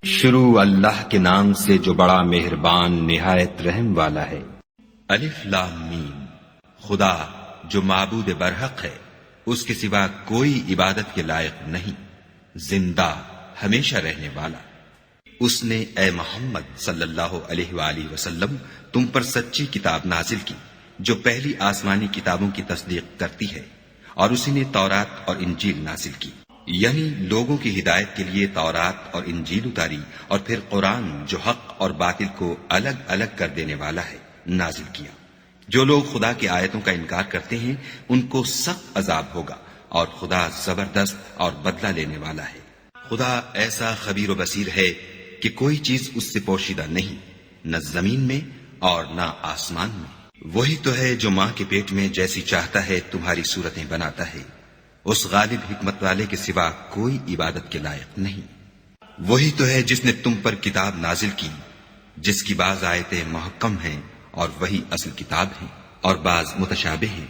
شروع اللہ کے نام سے جو بڑا مہربان نہایت رحم والا ہے۔ الف لام میم۔ خدا جو معبود برحق ہے، اس کے سوا کوئی عبادت کے لائق نہیں، زندہ ہمیشہ رہنے والا۔ اس نے اے محمد صلی اللہ علیہ وآلہ وسلم تم پر سچی کتاب نازل کی جو پہلی آسمانی کتابوں کی تصدیق کرتی ہے، اور اسی نے تورات اور انجیل نازل کی، یعنی لوگوں کی ہدایت کے لیے تورات اور انجیل اتاری، اور پھر قرآن جو حق اور باطل کو الگ الگ کر دینے والا ہے نازل کیا۔ جو لوگ خدا کی آیتوں کا انکار کرتے ہیں ان کو سخت عذاب ہوگا، اور خدا زبردست اور بدلہ لینے والا ہے۔ خدا ایسا خبیر و بصیر ہے کہ کوئی چیز اس سے پوشیدہ نہیں، نہ زمین میں اور نہ آسمان میں۔ وہی تو ہے جو ماں کے پیٹ میں جیسی چاہتا ہے تمہاری صورتیں بناتا ہے، اس غالب حکمت والے کے سوا کوئی عبادت کے لائق نہیں۔ وہی تو ہے جس نے تم پر کتاب نازل کی جس کی بعض آیتیں محکم ہیں اور وہی اصل کتاب ہیں، اور بعض متشابہ ہیں۔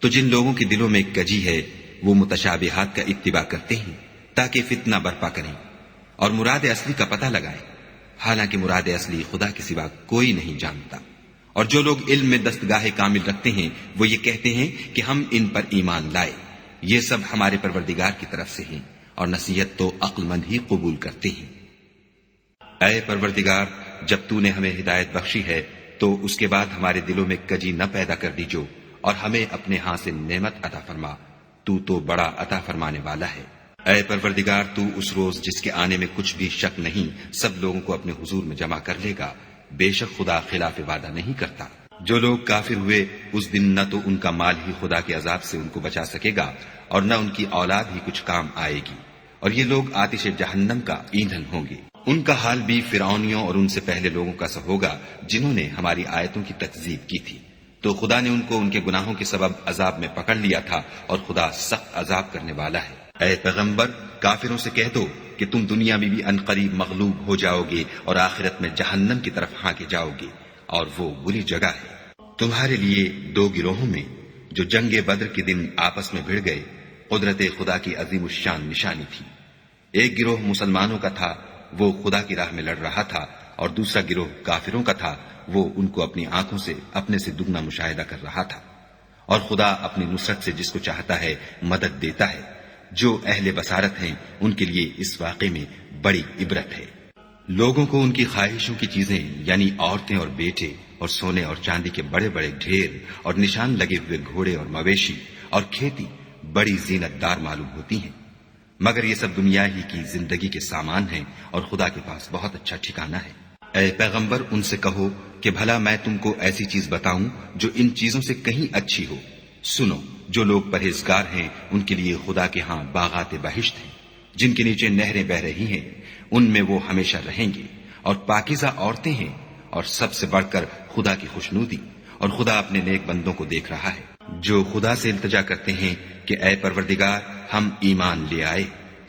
تو جن لوگوں کے دلوں میں کجی ہے وہ متشابہات کا اتباع کرتے ہیں تاکہ فتنہ برپا کریں اور مراد اصلی کا پتہ لگائیں، حالانکہ مراد اصلی خدا کے سوا کوئی نہیں جانتا۔ اور جو لوگ علم میں دستگاہ کامل رکھتے ہیں وہ یہ کہتے ہیں کہ ہم ان پر ایمان لائے، یہ سب ہمارے پروردگار کی طرف سے ہیں، اور نصیحت تو عقل مند ہی قبول کرتے ہیں۔ اے پروردگار، جب تو نے ہمیں ہدایت بخشی ہے تو اس کے بعد ہمارے دلوں میں کجی نہ پیدا کر دیجو، اور ہمیں اپنے ہاں سے نعمت عطا فرما، تو بڑا عطا فرمانے والا ہے۔ اے پروردگار، تو اس روز جس کے آنے میں کچھ بھی شک نہیں سب لوگوں کو اپنے حضور میں جمع کر لے گا، بے شک خدا خلاف وعدہ نہیں کرتا۔ جو لوگ کافر ہوئے اس دن نہ تو ان کا مال ہی خدا کے عذاب سے ان کو بچا سکے گا اور نہ ان کی اولاد ہی کچھ کام آئے گی، اور یہ لوگ آتش جہنم کا ایندھن ہوں گے۔ ان کا حال بھی فرعونیوں اور ان سے پہلے لوگوں کا سا ہوگا جنہوں نے ہماری آیتوں کی تکذیب کی تھی، تو خدا نے ان کو ان کے گناہوں کے سبب عذاب میں پکڑ لیا تھا، اور خدا سخت عذاب کرنے والا ہے۔ اے پیغمبر، کافروں سے کہہ دو کہ تم دنیا میں بھی عنقریب مغلوب ہو جاؤ گے اور آخرت میں جہنم کی طرف ہانکے جاؤ گے، اور وہ بری جگہ ہے۔ تمہارے لیے دو گروہوں میں جو جنگ بدر کے دن آپس میں بھڑ گئے قدرت خدا کی عظیم الشان نشانی تھی۔ ایک گروہ مسلمانوں کا تھا، وہ خدا کی راہ میں لڑ رہا تھا، اور دوسرا گروہ کافروں کا تھا، وہ ان کو اپنی آنکھوں سے اپنے سے دگنا مشاہدہ کر رہا تھا۔ اور خدا اپنی نصرت سے جس کو چاہتا ہے مدد دیتا ہے۔ جو اہل بصارت ہیں ان کے لیے اس واقعے میں بڑی عبرت ہے۔ لوگوں کو ان کی خواہشوں کی چیزیں یعنی عورتیں اور بیٹے اور سونے اور چاندی کے بڑے بڑے ڈھیر اور نشان لگے ہوئے گھوڑے اور مویشی اور کھیتی بڑی زینت دار معلوم ہوتی ہیں، مگر یہ سب دنیا ہی کی زندگی کے سامان ہیں، اور خدا کے پاس بہت اچھا ٹھکانہ ہے۔ اے پیغمبر، ان سے کہو کہ بھلا میں تم کو ایسی چیز بتاؤں جو ان چیزوں سے کہیں اچھی ہو۔ سنو، جو لوگ پرہیزگار ہیں ان کے لیے خدا کے ہاں باغات بہشت ہیں جن کے نیچے نہریں بہ رہی ہیں، ان میں وہ ہمیشہ رہیں گے، اور پاکیزہ عورتیں ہیں، اور سب سے بڑھ کر خدا کی خوشنودی، اور خدا اپنے نیک بندوں کو دیکھ رہا ہے جو خدا سے التجا کرتے ہیں کہ اے پروردگار، ہم ایمان لے آئے،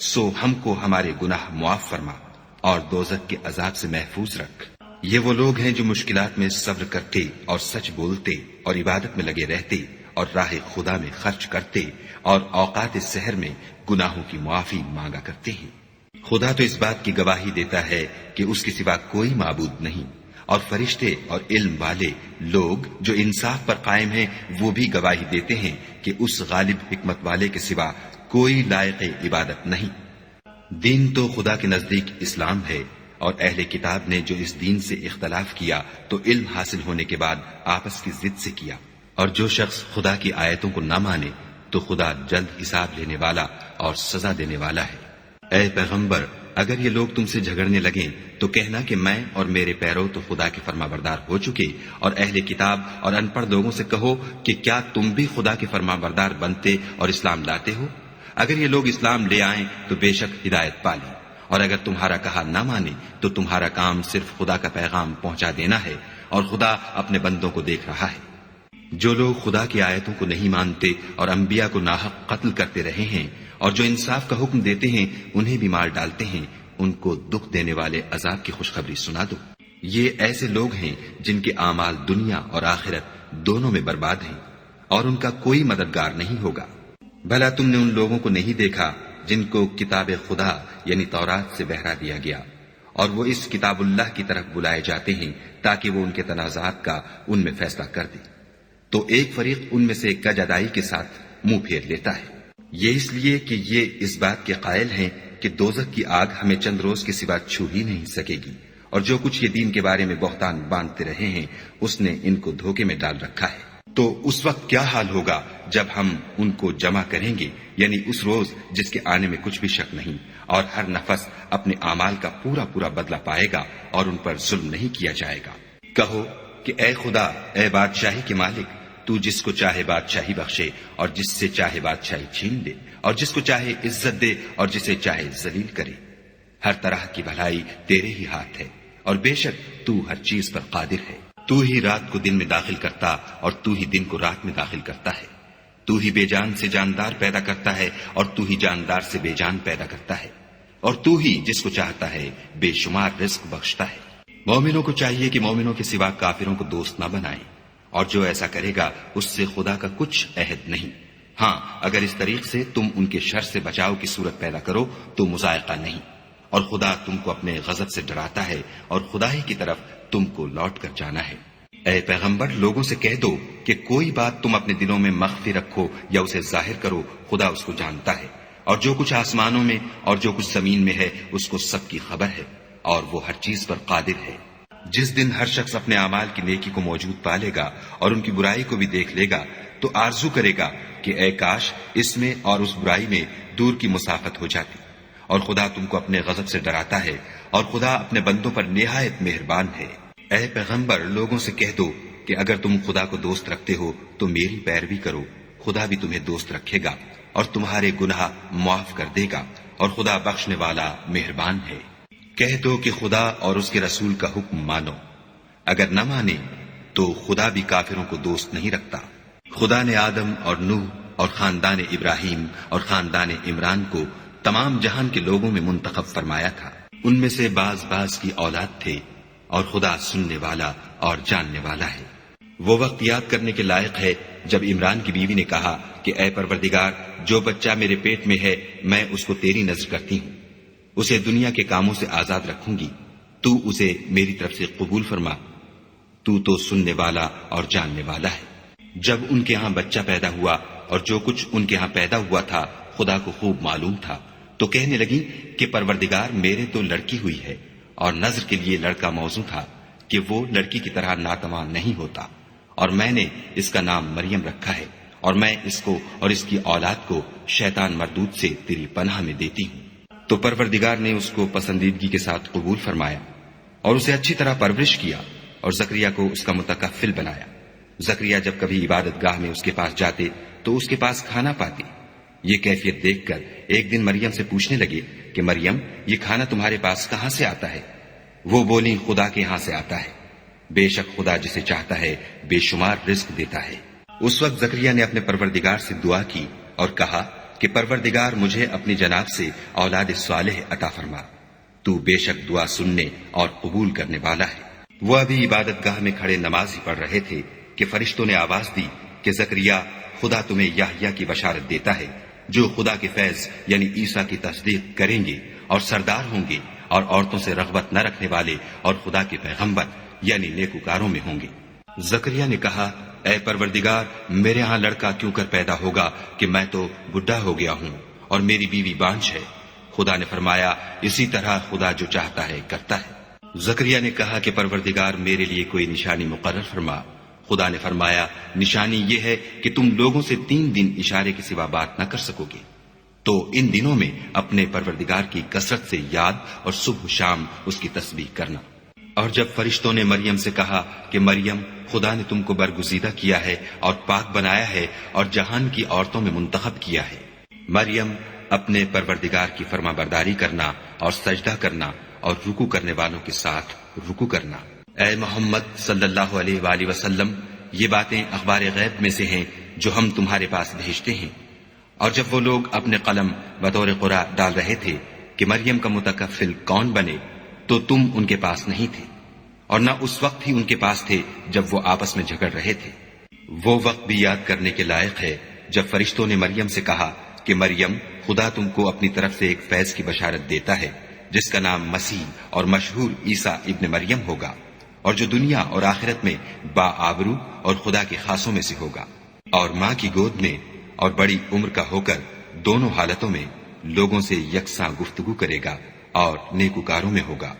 سو ہم کو ہمارے گناہ معاف فرما اور دوزخ کے عذاب سے محفوظ رکھ۔ یہ وہ لوگ ہیں جو مشکلات میں صبر کرتے اور سچ بولتے اور عبادت میں لگے رہتے اور راہ خدا میں خرچ کرتے اور اوقات سحر میں گناہوں کی معافی مانگا کرتے ہیں۔ خدا تو اس بات کی گواہی دیتا ہے کہ اس کے سوا کوئی معبود نہیں، اور فرشتے اور علم والے لوگ جو انصاف پر قائم ہیں وہ بھی گواہی دیتے ہیں کہ اس غالب حکمت والے کے سوا کوئی لائق عبادت نہیں۔ دین تو خدا کے نزدیک اسلام ہے، اور اہل کتاب نے جو اس دین سے اختلاف کیا تو علم حاصل ہونے کے بعد آپس کی ضد سے کیا، اور جو شخص خدا کی آیتوں کو نہ مانے تو خدا جلد حساب لینے والا اور سزا دینے والا ہے۔ اے پیغمبر، اگر یہ لوگ تم سے جھگڑنے لگیں تو کہنا کہ میں اور میرے پیرو تو خدا کے فرما بردار ہو چکے، اور اہل کتاب اور ان پڑھ لوگوں سے کہو کہ کیا تم بھی خدا کے فرما بردار بنتے اور اسلام لاتے ہو؟ اگر یہ لوگ اسلام لے آئیں تو بے شک ہدایت پالی، اور اگر تمہارا کہا نہ مانے تو تمہارا کام صرف خدا کا پیغام پہنچا دینا ہے، اور خدا اپنے بندوں کو دیکھ رہا ہے۔ جو لوگ خدا کی آیتوں کو نہیں مانتے اور انبیاء کو ناحق قتل کرتے رہے ہیں، اور جو انصاف کا حکم دیتے ہیں انہیں بھی مار ڈالتے ہیں، ان کو دکھ دینے والے عذاب کی خوشخبری سنا دو۔ یہ ایسے لوگ ہیں جن کے اعمال دنیا اور آخرت دونوں میں برباد ہیں، اور ان کا کوئی مددگار نہیں ہوگا۔ بھلا تم نے ان لوگوں کو نہیں دیکھا جن کو کتاب خدا یعنی تورات سے بہرا دیا گیا، اور وہ اس کتاب اللہ کی طرف بلائے جاتے ہیں تاکہ وہ ان کے تنازعات کا ان میں فیصلہ کر دے، تو ایک فریق ان میں سے کج ادائی کے ساتھ منہ پھیر لیتا ہے۔ یہ اس لیے کہ یہ اس بات کے قائل ہیں کہ دوزخ کی آگ ہمیں چند روز کے سوا چھو ہی نہیں سکے گی، اور جو کچھ یہ دین کے بارے میں بہتان باندھتے رہے ہیں اس نے ان کو دھوکے میں ڈال رکھا ہے۔ تو اس وقت کیا حال ہوگا جب ہم ان کو جمع کریں گے، یعنی اس روز جس کے آنے میں کچھ بھی شک نہیں، اور ہر نفس اپنے اعمال کا پورا پورا بدلہ پائے گا اور ان پر ظلم نہیں کیا جائے گا۔ کہو کہ اے خدا، اے بادشاہی کے مالک، تو جس کو چاہے بادشاہی بخشے اور جس سے چاہے بادشاہی چھین لے، اور جس کو چاہے عزت دے اور جسے چاہے ذلیل کرے۔ ہر طرح کی بھلائی تیرے ہی ہاتھ ہے، اور بے شک تو ہر چیز پر قادر ہے۔ تو ہی رات کو دن میں داخل کرتا اور تو ہی دن کو رات میں داخل کرتا ہے۔ تو ہی بے جان سے جاندار پیدا کرتا ہے اور تو ہی جاندار سے بے جان پیدا کرتا ہے، اور تو ہی جس کو چاہتا ہے بے شمار رزق بخشتا ہے۔ مومنوں کو چاہیے کہ مومنوں کے سوا کافروں کو دوست نہ بنائیں، اور جو ایسا کرے گا اس سے خدا کا کچھ عہد نہیں۔ ہاں، اگر اس طریق سے تم ان کے شر سے بچاؤ کی صورت پیدا کرو تو مذائقہ نہیں، اور خدا تم کو اپنے غضب سے ڈراتا ہے اور خدا ہی کی طرف تم کو لوٹ کر جانا ہے۔ اے پیغمبر، لوگوں سے کہہ دو کہ کوئی بات تم اپنے دلوں میں مخفی رکھو یا اسے ظاہر کرو، خدا اس کو جانتا ہے، اور جو کچھ آسمانوں میں اور جو کچھ زمین میں ہے اس کو سب کی خبر ہے، اور وہ ہر چیز پر قادر ہے۔ جس دن ہر شخص اپنے اعمال کی نیکی کو موجود پالے گا اور ان کی برائی کو بھی دیکھ لے گا تو آرزو کرے گا کہ اے کاش اس میں اور اس برائی میں دور کی مسافت ہو جاتی۔ اور خدا تم کو اپنے غضب سے ڈراتا ہے، اور خدا اپنے بندوں پر نہایت مہربان ہے۔ اے پیغمبر، لوگوں سے کہہ دو کہ اگر تم خدا کو دوست رکھتے ہو تو میری پیروی کرو، خدا بھی تمہیں دوست رکھے گا اور تمہارے گناہ معاف کر دے گا، اور خدا بخشنے والا مہربان ہے۔ کہہ دو کہ خدا اور اس کے رسول کا حکم مانو، اگر نہ مانے تو خدا بھی کافروں کو دوست نہیں رکھتا۔ خدا نے آدم اور نوح اور خاندان ابراہیم اور خاندان عمران کو تمام جہان کے لوگوں میں منتخب فرمایا تھا، ان میں سے بعض بعض کی اولاد تھے، اور خدا سننے والا اور جاننے والا ہے۔ وہ وقت یاد کرنے کے لائق ہے جب عمران کی بیوی نے کہا کہ اے پروردگار، جو بچہ میرے پیٹ میں ہے میں اس کو تیری نذر کرتی ہوں، اسے دنیا کے کاموں سے آزاد رکھوں گی، تو اسے میری طرف سے قبول فرما، تو سننے والا اور جاننے والا ہے۔ جب ان کے ہاں بچہ پیدا ہوا اور جو کچھ ان کے ہاں پیدا ہوا تھا خدا کو خوب معلوم تھا، تو کہنے لگی کہ پروردگار، میرے تو لڑکی ہوئی ہے، اور نذر کے لیے لڑکا موزوں تھا کہ وہ لڑکی کی طرح ناتواں نہیں ہوتا، اور میں نے اس کا نام مریم رکھا ہے، اور میں اس کو اور اس کی اولاد کو شیطان مردود سے تیری پناہ میں دیتی ہوں۔ تو پروردگار نے اس کو پسندیدگی کے ساتھ قبول فرمایا اور اسے اچھی طرح پرورش کیا اور زکریا کو اس کا متکفل بنایا۔ زکریا جب کبھی عبادت گاہ میں اس کے پاس جاتے تو اس کے پاس کھانا پاتے۔ یہ کیفیت دیکھ کر ایک دن مریم سے پوچھنے لگے کہ مریم، یہ کھانا تمہارے پاس کہاں سے آتا ہے؟ وہ بولی، خدا کے ہاں سے آتا ہے، بے شک خدا جسے چاہتا ہے بے شمار رزق دیتا ہے۔ اس وقت زکریا نے اپنے پروردگار سے دعا کی اور کہا کہ پروردگار، مجھے اپنی جناب سے اولاد صالح عطا فرما، تو بے شک دعا سننے اور قبول کرنے والا ہے۔ وہ ابھی عبادت گاہ میں کھڑے نماز ہی پڑھ رہے تھے کہ فرشتوں نے آواز دی کہ زکریا، خدا تمہیں یحییٰ کی بشارت دیتا ہے، جو خدا کے فیض یعنی عیسیٰ کی تصدیق کریں گے اور سردار ہوں گے اور عورتوں سے رغبت نہ رکھنے والے اور خدا کے پیغمبر یعنی نیکوکاروں میں ہوں گے۔ زکریا نے کہا، اے پروردگار، میرے ہاں لڑکا کیوں کر پیدا ہوگا کہ میں تو بڈھا ہو گیا ہوں اور میری بیوی بانجھ ہے۔ خدا نے فرمایا، اسی طرح خدا جو چاہتا ہے کرتا ہے۔ زکریا نے کہا کہ پروردگار، میرے لیے کوئی نشانی مقرر فرما۔ خدا نے فرمایا، نشانی یہ ہے کہ تم لوگوں سے 3 دن اشارے کے سوا بات نہ کر سکو گے، تو ان دنوں میں اپنے پروردگار کی کثرت سے یاد اور صبح و شام اس کی تسبیح کرنا۔ اور جب فرشتوں نے مریم سے کہا کہ مریم، خدا نے تم کو برگزیدہ کیا ہے اور پاک بنایا ہے اور جہان کی عورتوں میں منتخب کیا ہے، مریم، اپنے پروردگار کی فرما برداری کرنا اور سجدہ کرنا اور رکوع کرنے والوں کے ساتھ رکوع کرنا۔ اے محمد صلی اللہ علیہ وآلہ وسلم، یہ باتیں اخبار غیب میں سے ہیں جو ہم تمہارے پاس بھیجتے ہیں۔ اور جب وہ لوگ اپنے قلم بطور قرآ ڈال رہے تھے کہ مریم کا متکفل کون بنے، تو تم ان کے پاس نہیں تھے، اور نہ اس وقت ہی ان کے پاس تھے جب وہ آپس میں جھگڑ رہے تھے۔ وہ وقت بھی یاد کرنے کے لائق ہے جب فرشتوں نے مریم سے کہا کہ مریم، خدا تم کو اپنی طرف سے ایک فیض کی بشارت دیتا ہے جس کا نام مسیح اور مشہور عیسیٰ ابن مریم ہوگا، اور جو دنیا اور آخرت میں باآبرو اور خدا کے خاصوں میں سے ہوگا، اور ماں کی گود میں اور بڑی عمر کا ہو کر دونوں حالتوں میں لوگوں سے یکساں گفتگو کرے گا اور نیکوکاروں میں ہوگا۔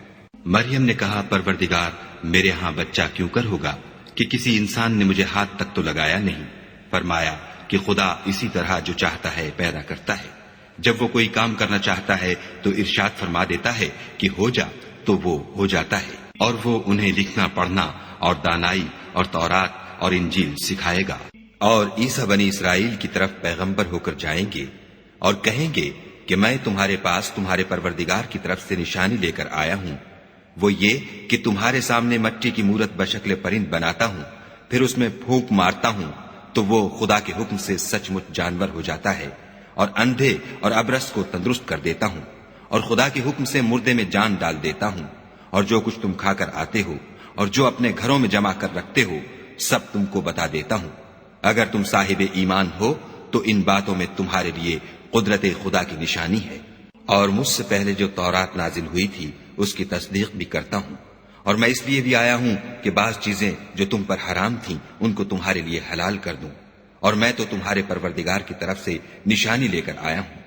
مریم نے کہا، پروردگار، میرے ہاں بچہ کیوں کر ہوگا کہ کسی انسان نے مجھے ہاتھ تک تو لگایا نہیں۔ فرمایا کہ خدا اسی طرح جو چاہتا ہے پیدا کرتا ہے، جب وہ کوئی کام کرنا چاہتا ہے تو ارشاد فرما دیتا ہے کہ ہو جا، تو وہ ہو جاتا ہے، اور وہ انہیں لکھنا پڑھنا اور دانائی اور تورات اور انجیل سکھائے گا۔ اور عیسیٰ بنی اسرائیل کی طرف پیغمبر ہو کر جائیں گے اور کہیں گے کہ میں تمہارے پاس تمہارے پروردگار کی طرف سے نشانی لے کر آیا ہوں، وہ یہ کہ تمہارے سامنے مٹی کی مورت بشکل پرند بناتا ہوں، پھر اس میں پھونک مارتا ہوں تو وہ خدا کے حکم سے سچ مچ جانور ہو جاتا ہے، اور اندھے اور ابرص کو تندرست کر دیتا ہوں، اور خدا کے حکم سے مردے میں جان ڈال دیتا ہوں، اور جو کچھ تم کھا کر آتے ہو اور جو اپنے گھروں میں جمع کر رکھتے ہو سب تم کو بتا دیتا ہوں۔ اگر تم صاحب ایمان ہو تو ان باتوں میں تمہارے لیے قدرت خدا کی نشانی ہے، اور مجھ سے پہلے جو تورات نازل ہوئی تھی اس کی تصدیق بھی کرتا ہوں، اور میں اس لیے بھی آیا ہوں کہ بعض چیزیں جو تم پر حرام تھیں ان کو تمہارے لیے حلال کر دوں، اور میں تو تمہارے پروردگار کی طرف سے نشانی لے کر آیا ہوں،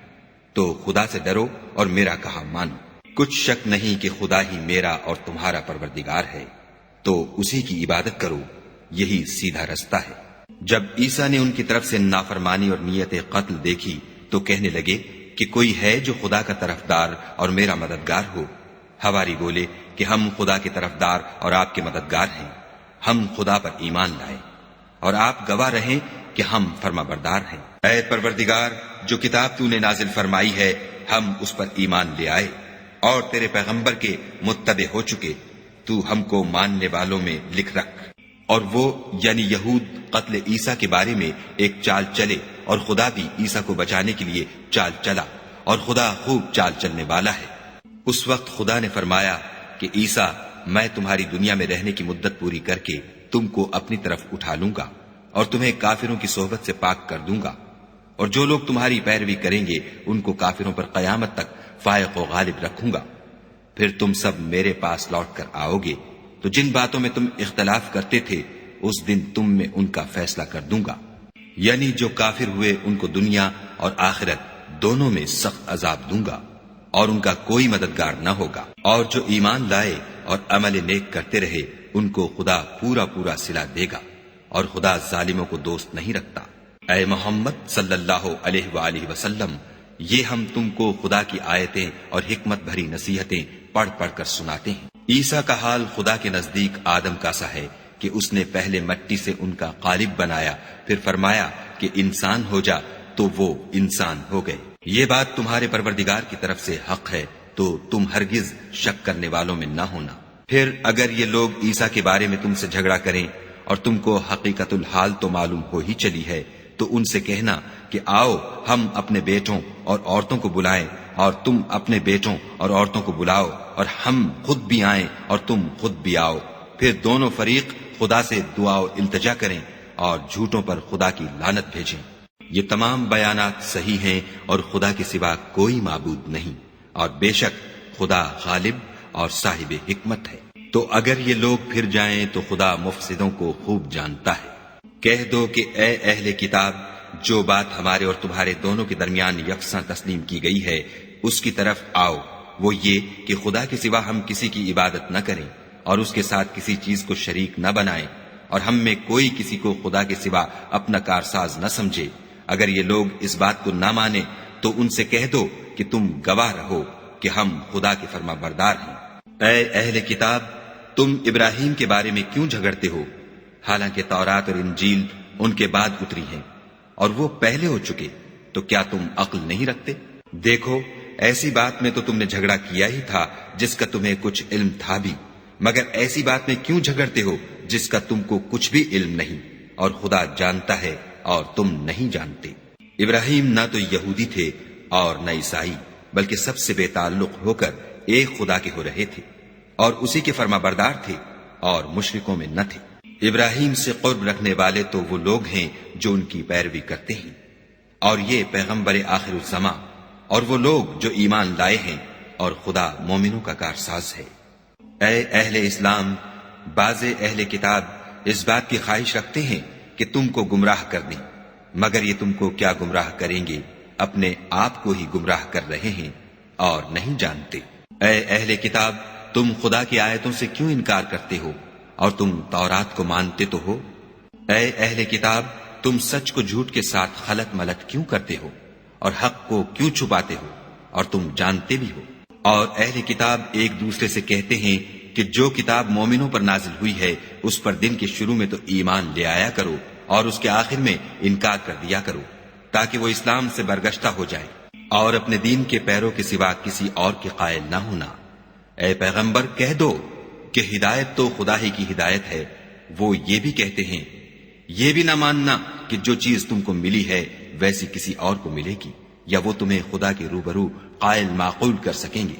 تو خدا سے ڈرو اور میرا کہا مانو۔ کچھ شک نہیں کہ خدا ہی میرا اور تمہارا پروردگار ہے، تو اسی کی عبادت کرو، یہی سیدھا رستہ ہے۔ جب عیسیٰ نے ان کی طرف سے نافرمانی اور نیت قتل دیکھی تو کہنے لگے کہ کوئی ہے جو خدا کا طرفدار اور میرا مددگار ہو؟ حواری بولے کہ ہم خدا کے طرفدار اور آپ کے مددگار ہیں، ہم خدا پر ایمان لائے اور آپ گواہ رہیں کہ ہم فرما بردار ہیں۔ اے پروردگار، جو کتاب تو نے نازل فرمائی ہے ہم اس پر ایمان لے آئے اور تیرے پیغمبر کے متبع ہو چکے، تو ہم کو ماننے والوں میں لکھ رکھ۔ اور وہ یعنی یہود قتل عیسیٰ کے بارے میں ایک چال چلے، اور خدا بھی عیسیٰ کو بچانے کے لیے چال چلا، اور خدا خوب چال چلنے والا ہے۔ اس وقت خدا نے فرمایا کہ عیسیٰ، میں تمہاری دنیا میں رہنے کی مدت پوری کر کے تم کو اپنی طرف اٹھا لوں گا اور تمہیں کافروں کی صحبت سے پاک کر دوں گا، اور جو لوگ تمہاری پیروی کریں گے ان کو کافروں پر قیامت تک فائق و غالب رکھوں گا۔ پھر تم سب میرے پاس لوٹ کر آؤ گے تو جن باتوں میں تم اختلاف کرتے تھے اس دن تم میں ان کا فیصلہ کر دوں گا، یعنی جو کافر ہوئے ان کو دنیا اور آخرت دونوں میں سخت عذاب دوں گا، اور ان کا کوئی مددگار نہ ہوگا۔ اور جو ایمان لائے اور عمل نیک کرتے رہے ان کو خدا پورا پورا صلہ دے گا، اور خدا ظالموں کو دوست نہیں رکھتا۔ اے محمد صلی اللہ علیہ وآلہ وسلم، یہ ہم تم کو خدا کی آیتیں اور حکمت بھری نصیحتیں پڑھ پڑھ کر سناتے ہیں۔ عیسیٰ کا حال خدا کے نزدیک آدم کا سا ہے کہ اس نے پہلے مٹی سے ان کا قالب بنایا، پھر فرمایا کہ انسان ہو جا، تو وہ انسان ہو گئے۔ یہ بات تمہارے پروردگار کی طرف سے حق ہے، تو تم ہرگز شک کرنے والوں میں نہ ہونا۔ پھر اگر یہ لوگ عیسیٰ کے بارے میں تم سے جھگڑا کریں اور تم کو حقیقت الحال تو معلوم ہو ہی چلی ہے، تو ان سے کہنا کہ آؤ ہم اپنے بیٹوں اور عورتوں کو بلائیں اور تم اپنے بیٹوں اور عورتوں کو بلاؤ، اور ہم خود بھی آئیں اور تم خود بھی آؤ، پھر دونوں فریق خدا سے دعا و التجا کریں اور جھوٹوں پر خدا کی لعنت بھیجیں۔ یہ تمام بیانات صحیح ہیں اور خدا کے سوا کوئی معبود نہیں، اور بے شک خدا غالب اور صاحب حکمت ہے۔ تو اگر یہ لوگ پھر جائیں تو خدا مفسدوں کو خوب جانتا ہے۔ کہہ دو کہ اے اہل کتاب، جو بات ہمارے اور تمہارے دونوں کے درمیان یکساں تسلیم کی گئی ہے اس کی طرف آؤ، وہ یہ کہ خدا کے سوا ہم کسی کی عبادت نہ کریں اور اس کے ساتھ کسی چیز کو شریک نہ بنائیں، اور ہم میں کوئی کسی کو خدا کے سوا اپنا کارساز نہ سمجھے۔ اگر یہ لوگ اس بات کو نہ مانیں تو ان سے کہہ دو کہ تم گواہ رہو کہ ہم خدا کے فرما بردار ہیں۔ اے اہل کتاب، تم ابراہیم کے بارے میں کیوں جھگڑتے ہو، حالانکہ تورات اور انجیل ان کے بعد اتری ہیں اور وہ پہلے ہو چکے، تو کیا تم عقل نہیں رکھتے؟ دیکھو، ایسی بات میں تو تم نے جھگڑا کیا ہی تھا جس کا تمہیں کچھ علم تھا بھی، مگر ایسی بات میں کیوں جھگڑتے ہو جس کا تم کو کچھ بھی علم نہیں، اور خدا جانتا ہے اور تم نہیں جانتے۔ ابراہیم نہ تو یہودی تھے اور نہ عیسائی، بلکہ سب سے بے تعلق ہو کر ایک خدا کے ہو رہے تھے اور اسی کے فرما بردار تھے اور مشرکوں میں نہ تھے۔ ابراہیم سے قرب رکھنے والے تو وہ لوگ ہیں جو ان کی پیروی کرتے ہیں، اور یہ پیغمبر آخر الزماں، اور وہ لوگ جو ایمان لائے ہیں اور خدا مومنوں کا کارساز ہے۔ اے اہل اسلام، بعض اہل کتاب اس بات کی خواہش رکھتے ہیں کہ تم کو گمراہ کر دیں، مگر یہ تم کو کیا گمراہ کریں گے، اپنے آپ کو ہی گمراہ کر رہے ہیں اور نہیں جانتے۔ اے اہل کتاب، تم خدا کی آیتوں سے کیوں انکار کرتے ہو اور تم تورات کو مانتے تو ہو؟ اے اہل کتاب، تم سچ کو جھوٹ کے ساتھ خلط ملط کیوں کرتے ہو اور حق کو کیوں چھپاتے ہو اور تم جانتے بھی ہو؟ اور اہل کتاب ایک دوسرے سے کہتے ہیں کہ جو کتاب مومنوں پر نازل ہوئی ہے اس پر دن کے شروع میں تو ایمان لے آیا کرو اور اس کے آخر میں انکار کر دیا کرو، تاکہ وہ اسلام سے برگشتہ ہو جائے اور اپنے دین کے پیروں کے سوا کسی اور کے قائل نہ ہونا۔ اے پیغمبر، کہہ دو کہ ہدایت تو خدا ہی کی ہدایت ہے۔ وہ یہ بھی کہتے ہیں، یہ بھی نہ ماننا کہ جو چیز تم کو ملی ہے ویسی کسی اور کو ملے گی، یا وہ تمہیں خدا کے روبرو قائل معقول کر سکیں گے۔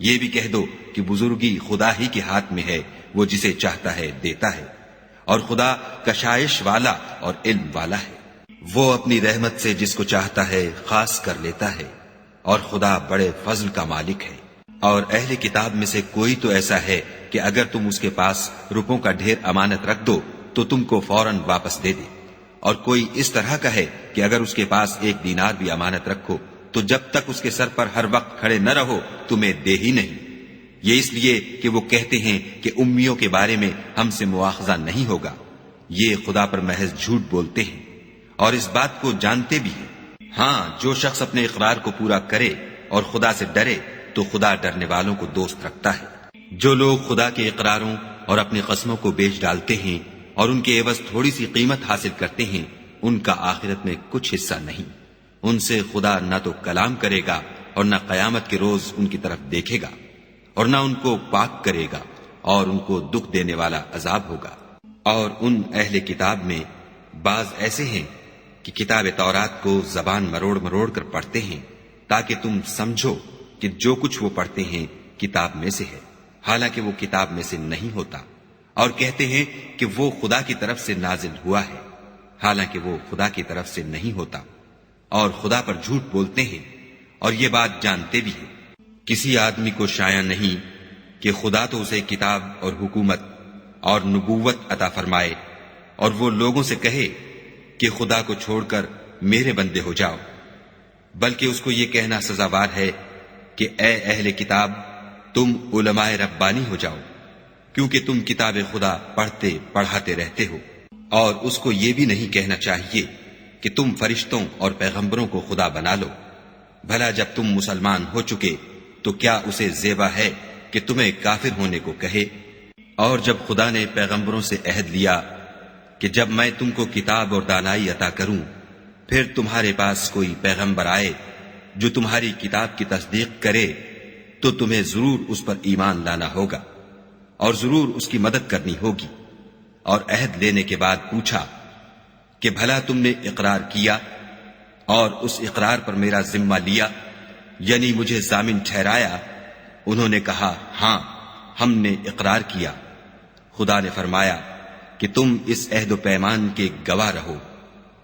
یہ بھی کہہ دو کہ بزرگی خدا ہی کے ہاتھ میں ہے، وہ جسے چاہتا ہے دیتا ہے، اور خدا کشائش والا اور علم والا ہے۔ وہ اپنی رحمت سے جس کو چاہتا ہے خاص کر لیتا ہے، اور خدا بڑے فضل کا مالک ہے۔ اور اہل کتاب میں سے کوئی تو ایسا ہے کہ اگر تم اس کے پاس روپوں کا ڈھیر امانت رکھ دو تو تم کو فوراً واپس دے دے، اور کوئی اس طرح کا ہے کہ اگر اس کے پاس 1 دینار بھی امانت رکھو تو جب تک اس کے سر پر ہر وقت کھڑے نہ رہو تمہیں دے ہی نہیں۔ یہ اس لیے کہ وہ کہتے ہیں کہ امیوں کے بارے میں ہم سے مواخذہ نہیں ہوگا۔ یہ خدا پر محض جھوٹ بولتے ہیں اور اس بات کو جانتے بھی ہیں۔ ہاں، جو شخص اپنے اقرار کو پورا کرے اور خدا سے ڈرے تو خدا ڈرنے والوں کو دوست رکھتا ہے۔ جو لوگ خدا کے اقراروں اور اپنی قسموں کو بیچ ڈالتے ہیں اور ان کے عوض تھوڑی سی قیمت حاصل کرتے ہیں، ان کا آخرت میں کچھ حصہ نہیں۔ ان سے خدا نہ تو کلام کرے گا اور نہ قیامت کے روز ان کی طرف دیکھے گا، اور نہ ان کو پاک کرے گا، اور ان کو دکھ دینے والا عذاب ہوگا۔ اور ان اہل کتاب میں بعض ایسے ہیں کہ کتاب تورات کو زبان مروڑ مروڑ کر پڑھتے ہیں تاکہ تم سمجھو کہ جو کچھ وہ پڑھتے ہیں کتاب میں سے ہے، حالانکہ وہ کتاب میں سے نہیں ہوتا، اور کہتے ہیں کہ وہ خدا کی طرف سے نازل ہوا ہے، حالانکہ وہ خدا کی طرف سے نہیں ہوتا، اور خدا پر جھوٹ بولتے ہیں اور یہ بات جانتے بھی ہیں۔ کسی آدمی کو شایع نہیں کہ خدا تو اسے کتاب اور حکومت اور نبوت عطا فرمائے اور وہ لوگوں سے کہے کہ خدا کو چھوڑ کر میرے بندے ہو جاؤ، بلکہ اس کو یہ کہنا سزاوار ہے کہ اے اہل کتاب، تم علماء ربانی ہو جاؤ، کیونکہ تم کتاب خدا پڑھتے پڑھاتے رہتے ہو۔ اور اس کو یہ بھی نہیں کہنا چاہیے کہ تم فرشتوں اور پیغمبروں کو خدا بنا لو۔ بھلا جب تم مسلمان ہو چکے تو کیا اسے زیبا ہے کہ تمہیں کافر ہونے کو کہے؟ اور جب خدا نے پیغمبروں سے عہد لیا کہ جب میں تم کو کتاب اور دانائی عطا کروں، پھر تمہارے پاس کوئی پیغمبر آئے جو تمہاری کتاب کی تصدیق کرے تو تمہیں ضرور اس پر ایمان لانا ہوگا اور ضرور اس کی مدد کرنی ہوگی۔ اور عہد لینے کے بعد پوچھا کہ بھلا تم نے اقرار کیا اور اس اقرار پر میرا ذمہ لیا، یعنی مجھے ضامن ٹھہرایا؟ انہوں نے کہا ہاں، ہم نے اقرار کیا۔ خدا نے فرمایا کہ تم اس عہد و پیمان کے گواہ رہو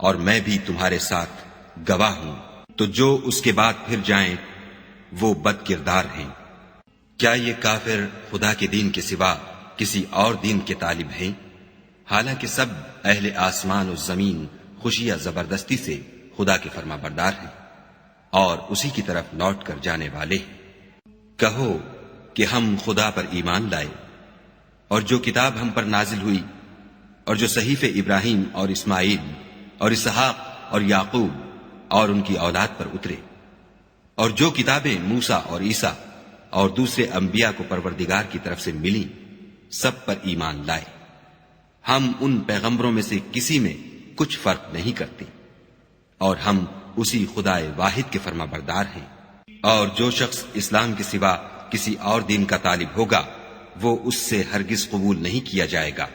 اور میں بھی تمہارے ساتھ گواہ ہوں۔ تو جو اس کے بعد پھر جائیں وہ بد کردار ہیں۔ کیا یہ کافر خدا کے دین کے سوا کسی اور دین کے طالب ہیں؟ حالانکہ سب اہل آسمان و زمین خوشیہ زبردستی سے خدا کے فرما بردار ہیں اور اسی کی طرف لوٹ کر جانے والے ہیں۔ کہو کہ ہم خدا پر ایمان لائے اور جو کتاب ہم پر نازل ہوئی اور جو صحیفے ابراہیم اور اسماعیل اور اسحاق اور یعقوب اور ان کی اولاد پر اترے، اور جو کتابیں موسیٰ اور عیسیٰ اور دوسرے انبیاء کو پروردگار کی طرف سے ملی، سب پر ایمان لائے۔ ہم ان پیغمبروں میں سے کسی میں کچھ فرق نہیں کرتے، اور ہم اسی خدا واحد کے فرما بردار ہیں۔ اور جو شخص اسلام کے سوا کسی اور دین کا طالب ہوگا وہ اس سے ہرگز قبول نہیں کیا جائے گا،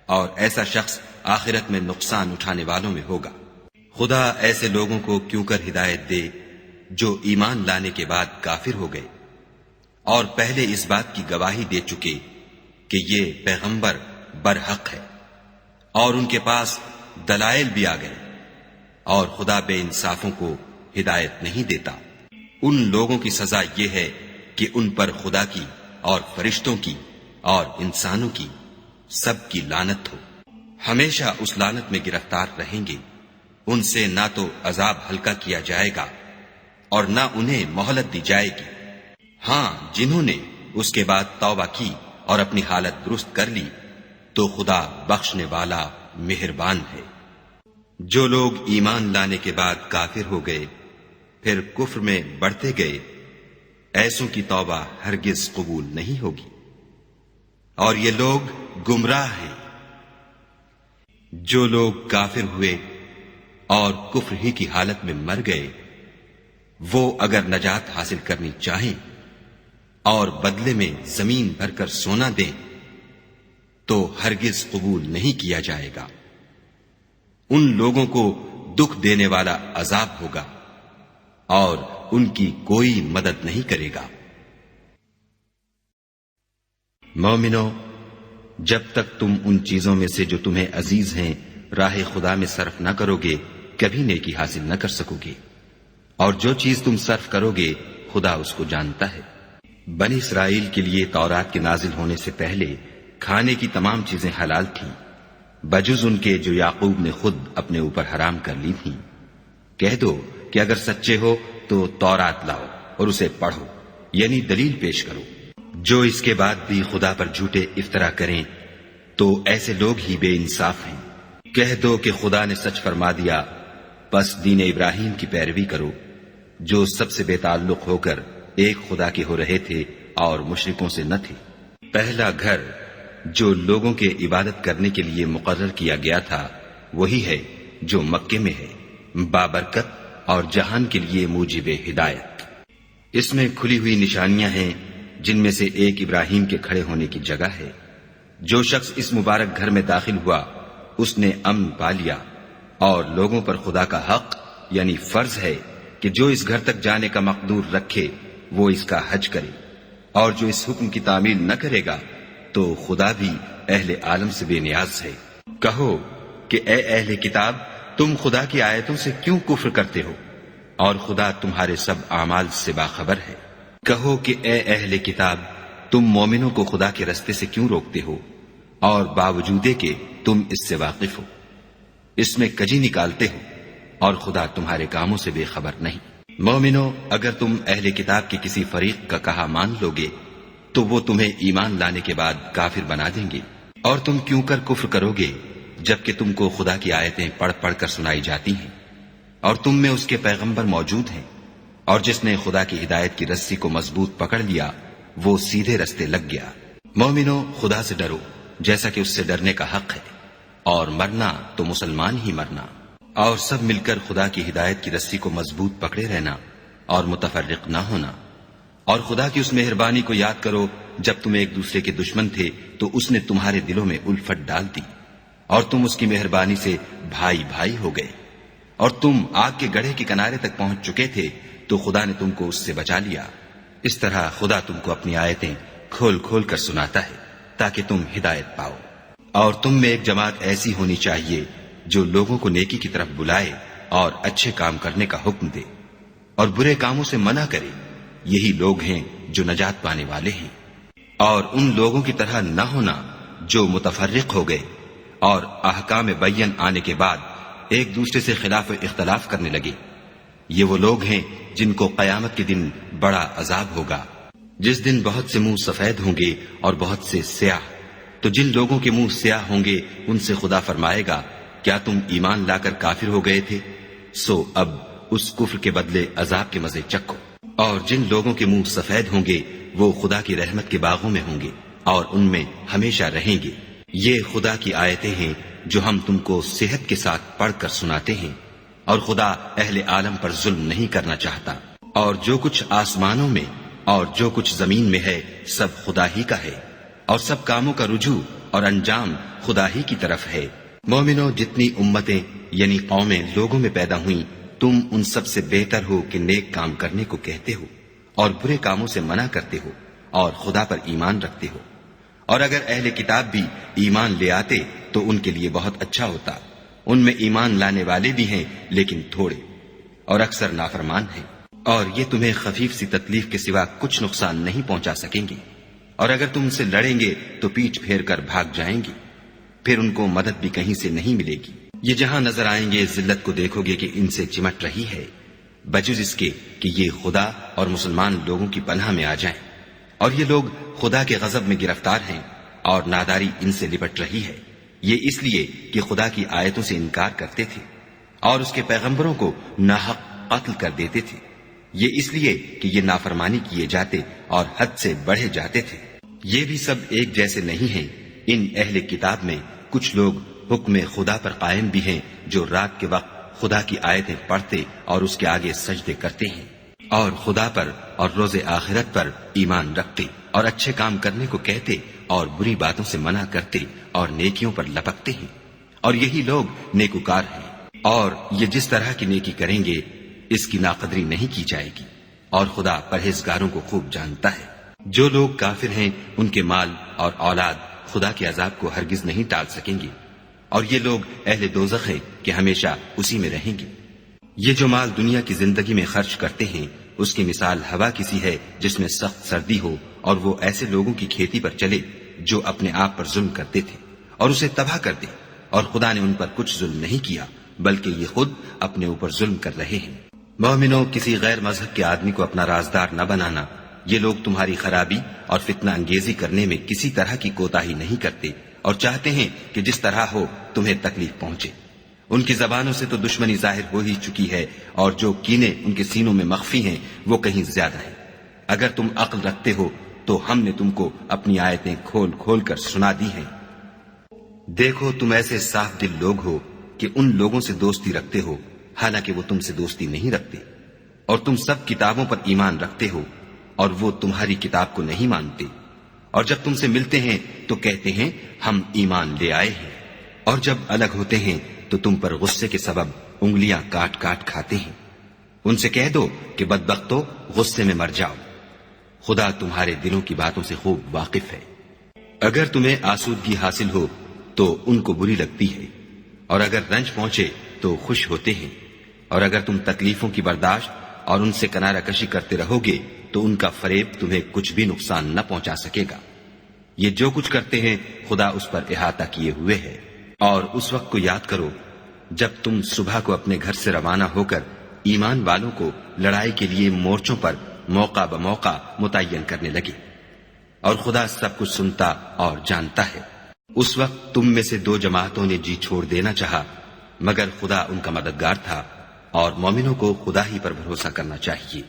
اور ایسا شخص آخرت میں نقصان اٹھانے والوں میں ہوگا۔ خدا ایسے لوگوں کو کیوں کر ہدایت دے جو ایمان لانے کے بعد کافر ہو گئے اور پہلے اس بات کی گواہی دے چکے کہ یہ پیغمبر برحق ہے، اور ان کے پاس دلائل بھی آ گئے، اور خدا بے انصافوں کو ہدایت نہیں دیتا۔ ان لوگوں کی سزا یہ ہے کہ ان پر خدا کی اور فرشتوں کی اور انسانوں کی سب کی لعنت ہو، ہمیشہ اس لعنت میں گرفتار رہیں گے۔ ان سے نہ تو عذاب ہلکا کیا جائے گا اور نہ انہیں مہلت دی جائے گی۔ ہاں، جنہوں نے اس کے بعد توبہ کی اور اپنی حالت درست کر لی تو خدا بخشنے والا مہربان ہے۔ جو لوگ ایمان لانے کے بعد کافر ہو گئے پھر کفر میں بڑھتے گئے، ایسوں کی توبہ ہرگز قبول نہیں ہوگی، اور یہ لوگ گمراہ ہیں۔ جو لوگ کافر ہوئے اور کفر ہی کی حالت میں مر گئے، وہ اگر نجات حاصل کرنی چاہیں اور بدلے میں زمین بھر کر سونا دیں تو ہرگز قبول نہیں کیا جائے گا۔ ان لوگوں کو دکھ دینے والا عذاب ہوگا اور ان کی کوئی مدد نہیں کرے گا۔ مومنو، جب تک تم ان چیزوں میں سے جو تمہیں عزیز ہیں راہ خدا میں صرف نہ کرو گے کبھی نیکی حاصل نہ کر سکو گے، اور جو چیز تم صرف کرو گے خدا اس کو جانتا ہے۔ بنی اسرائیل کے لیے تورات کے نازل ہونے سے پہلے کھانے کی تمام چیزیں حلال تھیں بجز ان کے جو یعقوب نے خود اپنے اوپر حرام کر لی تھیں۔ کہہ دو کہ اگر سچے ہو تو تورات لاؤ اور اسے پڑھو، یعنی دلیل پیش کرو۔ جو اس کے بعد بھی خدا پر جھوٹے افطرا کریں تو ایسے لوگ ہی بے انصاف ہیں۔ کہہ دو کہ خدا نے سچ فرما دیا، پس دین ابراہیم کی پیروی کرو، جو سب سے بے تعلق ہو کر ایک خدا کے ہو رہے تھے اور مشرکوں سے نہ تھے۔ پہلا گھر جو لوگوں کے عبادت کرنے کے لیے مقرر کیا گیا تھا وہی ہے جو مکے میں ہے، بابرکت اور جہان کے لیے موجب ہدایت۔ اس میں کھلی ہوئی نشانیاں ہیں جن میں سے ایک ابراہیم کے کھڑے ہونے کی جگہ ہے۔ جو شخص اس مبارک گھر میں داخل ہوا اس نے امن پا لیا، اور لوگوں پر خدا کا حق یعنی فرض ہے کہ جو اس گھر تک جانے کا مقدور رکھے وہ اس کا حج کرے، اور جو اس حکم کی تعمیل نہ کرے گا تو خدا بھی اہل عالم سے بے نیاز ہے۔ کہو کہ اے اہل کتاب، تم خدا کی آیتوں سے کیوں کفر کرتے ہو اور خدا تمہارے سب اعمال سے باخبر ہے۔ کہو کہ اے اہل کتاب، تم مومنوں کو خدا کے رستے سے کیوں روکتے ہو اور باوجود کہ تم اس سے واقف ہو، اس میں کجی نکالتے ہو اور خدا تمہارے کاموں سے بے خبر نہیں۔ مومنو، اگر تم اہل کتاب کے کسی فریق کا کہا مان لو گے تو وہ تمہیں ایمان لانے کے بعد کافر بنا دیں گے، اور تم کیوں کر کفر کرو گے جبکہ تم کو خدا کی آیتیں پڑھ پڑھ کر سنائی جاتی ہیں اور تم میں اس کے پیغمبر موجود ہیں، اور جس نے خدا کی ہدایت کی رسی کو مضبوط پکڑ لیا وہ سیدھے رستے لگ گیا۔ مومنو، خدا سے ڈرو جیسا کہ اس سے ڈرنے کا حق ہے، اور مرنا تو مسلمان ہی مرنا، اور سب مل کر خدا کی ہدایت کی رسی کو مضبوط پکڑے رہنا اور متفرق نہ ہونا۔ اور خدا کی اس مہربانی کو یاد کرو جب تم ایک دوسرے کے دشمن تھے تو اس نے تمہارے دلوں میں الفت ڈال دی اور تم اس کی مہربانی سے بھائی بھائی ہو گئے، اور تم آگ کے گڑھے کے کنارے تک پہنچ چکے تھے تو خدا نے تم کو اس سے بچا لیا۔ اس طرح خدا تم کو اپنی آیتیں کھول کھول کر سناتا ہے تاکہ تم ہدایت پاؤ۔ اور تم میں ایک جماعت ایسی ہونی چاہیے جو لوگوں کو نیکی کی طرف بلائے اور اچھے کام کرنے کا حکم دے اور برے کاموں سے منع کرے، یہی لوگ ہیں جو نجات پانے والے ہیں۔ اور ان لوگوں کی طرح نہ ہونا جو متفرق ہو گئے اور احکام بین آنے کے بعد ایک دوسرے سے خلاف اختلاف کرنے لگے۔ یہ وہ لوگ ہیں جن کو قیامت کے دن بڑا عذاب ہوگا، جس دن بہت سے منہ سفید ہوں گے اور بہت سے سیاہ۔ تو جن لوگوں کے منہ سیاہ ہوں گے ان سے خدا فرمائے گا، کیا تم ایمان لا کر کافر ہو گئے تھے؟ سو اب اس کفر کے بدلے عذاب کے مزے چکھو۔ اور جن لوگوں کے منہ سفید ہوں گے وہ خدا کی رحمت کے باغوں میں ہوں گے اور ان میں ہمیشہ رہیں گے۔ یہ خدا کی آیتیں ہیں جو ہم تم کو صحت کے ساتھ پڑھ کر سناتے ہیں، اور خدا اہل عالم پر ظلم نہیں کرنا چاہتا۔ اور جو کچھ آسمانوں میں اور جو کچھ زمین میں ہے سب خدا ہی کا ہے، اور سب کاموں کا رجوع اور انجام خدا ہی کی طرف ہے۔ مومنو، جتنی امتیں یعنی قومیں لوگوں میں پیدا ہوئیں، تم ان سب سے بہتر ہو کہ نیک کام کرنے کو کہتے ہو اور برے کاموں سے منع کرتے ہو اور خدا پر ایمان رکھتے ہو۔ اور اگر اہل کتاب بھی ایمان لے آتے تو ان کے لیے بہت اچھا ہوتا، ان میں ایمان لانے والے بھی ہیں لیکن تھوڑے، اور اکثر نافرمان ہیں۔ اور یہ تمہیں خفیف سی تکلیف کے سوا کچھ نقصان نہیں پہنچا سکیں گے، اور اگر تم سے لڑیں گے تو پیٹھ پھیر کر بھاگ جائیں گے، پھر ان کو مدد بھی کہیں سے نہیں ملے گی۔ یہ جہاں نظر آئیں گے ذلت کو دیکھو گے کہ ان سے چمٹ رہی ہے، بجز اس کے کہ یہ خدا اور مسلمان لوگوں کی پناہ میں آ جائیں، اور یہ لوگ خدا کے غضب میں گرفتار ہیں اور ناداری ان سے لپٹ رہی ہے۔ یہ اس لیے کہ خدا کی آیتوں سے انکار کرتے تھے اور اس کے پیغمبروں کو ناحق قتل کر دیتے تھے، یہ اس لیے کہ یہ نافرمانی کیے جاتے اور حد سے بڑھے جاتے تھے۔ یہ بھی سب ایک جیسے نہیں ہیں۔ ان اہل کتاب میں کچھ لوگ حکم خدا پر قائم بھی ہیں، جو رات کے وقت خدا کی آیتیں پڑھتے اور اس کے آگے سجدے کرتے ہیں، اور خدا پر اور روز آخرت پر ایمان رکھتے اور اچھے کام کرنے کو کہتے اور بری باتوں سے منع کرتے اور نیکیوں پر لپکتے ہیں، اور یہی لوگ نیکوکار ہیں۔ اور یہ جس طرح کی نیکی کریں گے اس کی ناقدری نہیں کی جائے گی، اور خدا پرہیزگاروں کو خوب جانتا ہے۔ جو لوگ کافر ہیں ان کے مال اور اولاد خدا کے عذاب کو ہرگز نہیں ٹال سکیں گے، اور یہ لوگ اہل دوزخ ہیں کہ ہمیشہ اسی میں رہیں گے۔ یہ جو مال دنیا کی زندگی میں خرچ کرتے ہیں اس کی مثال ہوا کسی ہے جس میں سخت سردی ہو اور وہ ایسے لوگوں کی کھیتی پر چلے جو اپنے آپ پر ظلم کرتے تھے اور اسے تباہ کر دے، اور خدا نے ان پر کچھ ظلم نہیں کیا بلکہ یہ خود اپنے اوپر ظلم کر رہے ہیں۔ مومنوں، کسی غیر مذہب کے آدمی کو اپنا رازدار نہ بنانا۔ یہ لوگ تمہاری خرابی اور فتنہ انگیزی کرنے میں کسی طرح کی کوتاہی نہیں کرتے اور چاہتے ہیں کہ جس طرح ہو تمہیں تکلیف پہنچے۔ ان کی زبانوں سے تو دشمنی ظاہر ہو ہی چکی ہے، اور جو کینے ان کے سینوں میں مخفی ہیں وہ کہیں زیادہ ہیں۔ اگر تم عقل رکھتے ہو تو ہم نے تم کو اپنی آیتیں کھول کھول کر سنا دی ہیں۔ دیکھو، تم ایسے صاف دل لوگ ہو کہ ان لوگوں سے دوستی رکھتے ہو حالانکہ وہ تم سے دوستی نہیں رکھتے، اور تم سب کتابوں پر ایمان رکھتے ہو اور وہ تمہاری کتاب کو نہیں مانتے، اور جب تم سے ملتے ہیں تو کہتے ہیں ہم ایمان لے آئے ہیں، اور جب الگ ہوتے ہیں تو تم پر غصے کے سبب انگلیاں کاٹ کاٹ کھاتے ہیں۔ ان سے کہہ دو کہ بدبختو، غصے میں مر جاؤ، خدا تمہارے دلوں کی باتوں سے خوب واقف ہے۔ اگر تمہیں آسودگی حاصل ہو تو ان کو بری لگتی ہے، اور اگر رنج پہنچے تو خوش ہوتے ہیں، اور اگر تم تکلیفوں کی برداشت اور ان سے کنارہ کشی کرتے رہو گے تو ان کا فریب تمہیں کچھ بھی نقصان نہ پہنچا سکے گا۔ یہ جو کچھ کرتے ہیں خدا اس پر احاطہ کیے ہوئے ہے۔ اور اس وقت کو یاد کرو جب تم صبح کو اپنے گھر سے روانہ ہو کر ایمان والوں کو لڑائی کے لیے مورچوں پر موقع بموقع متعین کرنے لگے، اور خدا سب کچھ سنتا اور جانتا ہے۔ اس وقت تم میں سے دو جماعتوں نے جی چھوڑ دینا چاہا، مگر خدا ان کا مددگار تھا، اور مومنوں کو خدا ہی پر بھروسہ کرنا چاہیے۔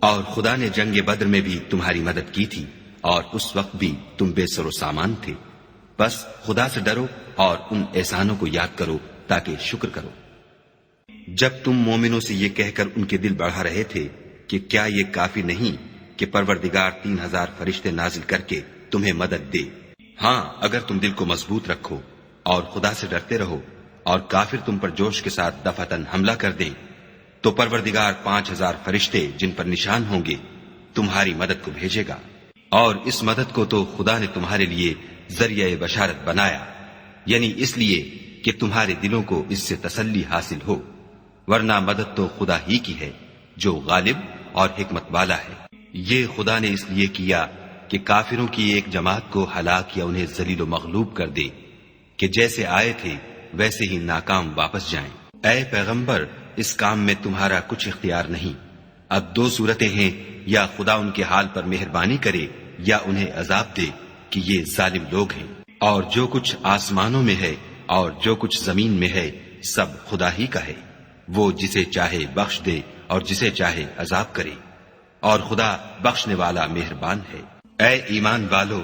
اور خدا نے جنگ بدر میں بھی تمہاری مدد کی تھی، اور اس وقت بھی تم بے سر و سامان تھے۔ بس خدا سے ڈرو اور ان احسانوں کو یاد کرو تاکہ شکر کرو۔ جب تم مومنوں سے یہ کہہ کر ان کے دل بڑھا رہے تھے کہ کیا یہ کافی نہیں کہ پروردگار 3000 فرشتے نازل کر کے تمہیں مدد دے؟ ہاں، اگر تم دل کو مضبوط رکھو اور خدا سے ڈرتے رہو اور کافر تم پر جوش کے ساتھ دفعتاً حملہ کر دیں تو پروردگار 5000 فرشتے جن پر نشان ہوں گے تمہاری مدد کو بھیجے گا، اور اس مدد کو تو خدا نے تمہارے لیے ذریعہ بشارت بنایا، یعنی اس لیے کہ تمہارے دلوں کو اس سے تسلی حاصل ہو، ورنہ مدد تو خدا ہی کی ہے جو غالب اور حکمت والا ہے۔ یہ خدا نے اس لیے کیا کہ کافروں کی ایک جماعت کو ہلاک یا انہیں ذلیل و مغلوب کر دے کہ جیسے آئے تھے ویسے ہی ناکام واپس جائیں۔ اے پیغمبر، اس کام میں تمہارا کچھ اختیار نہیں۔ اب دو صورتیں ہیں، یا خدا ان کے حال پر مہربانی کرے یا انہیں عذاب دے کہ یہ ظالم لوگ ہیں۔ اور جو کچھ آسمانوں میں ہے اور جو کچھ زمین میں ہے سب خدا ہی کا ہے، وہ جسے چاہے بخش دے اور جسے چاہے عذاب کرے، اور خدا بخشنے والا مہربان ہے۔ اے ایمان والو،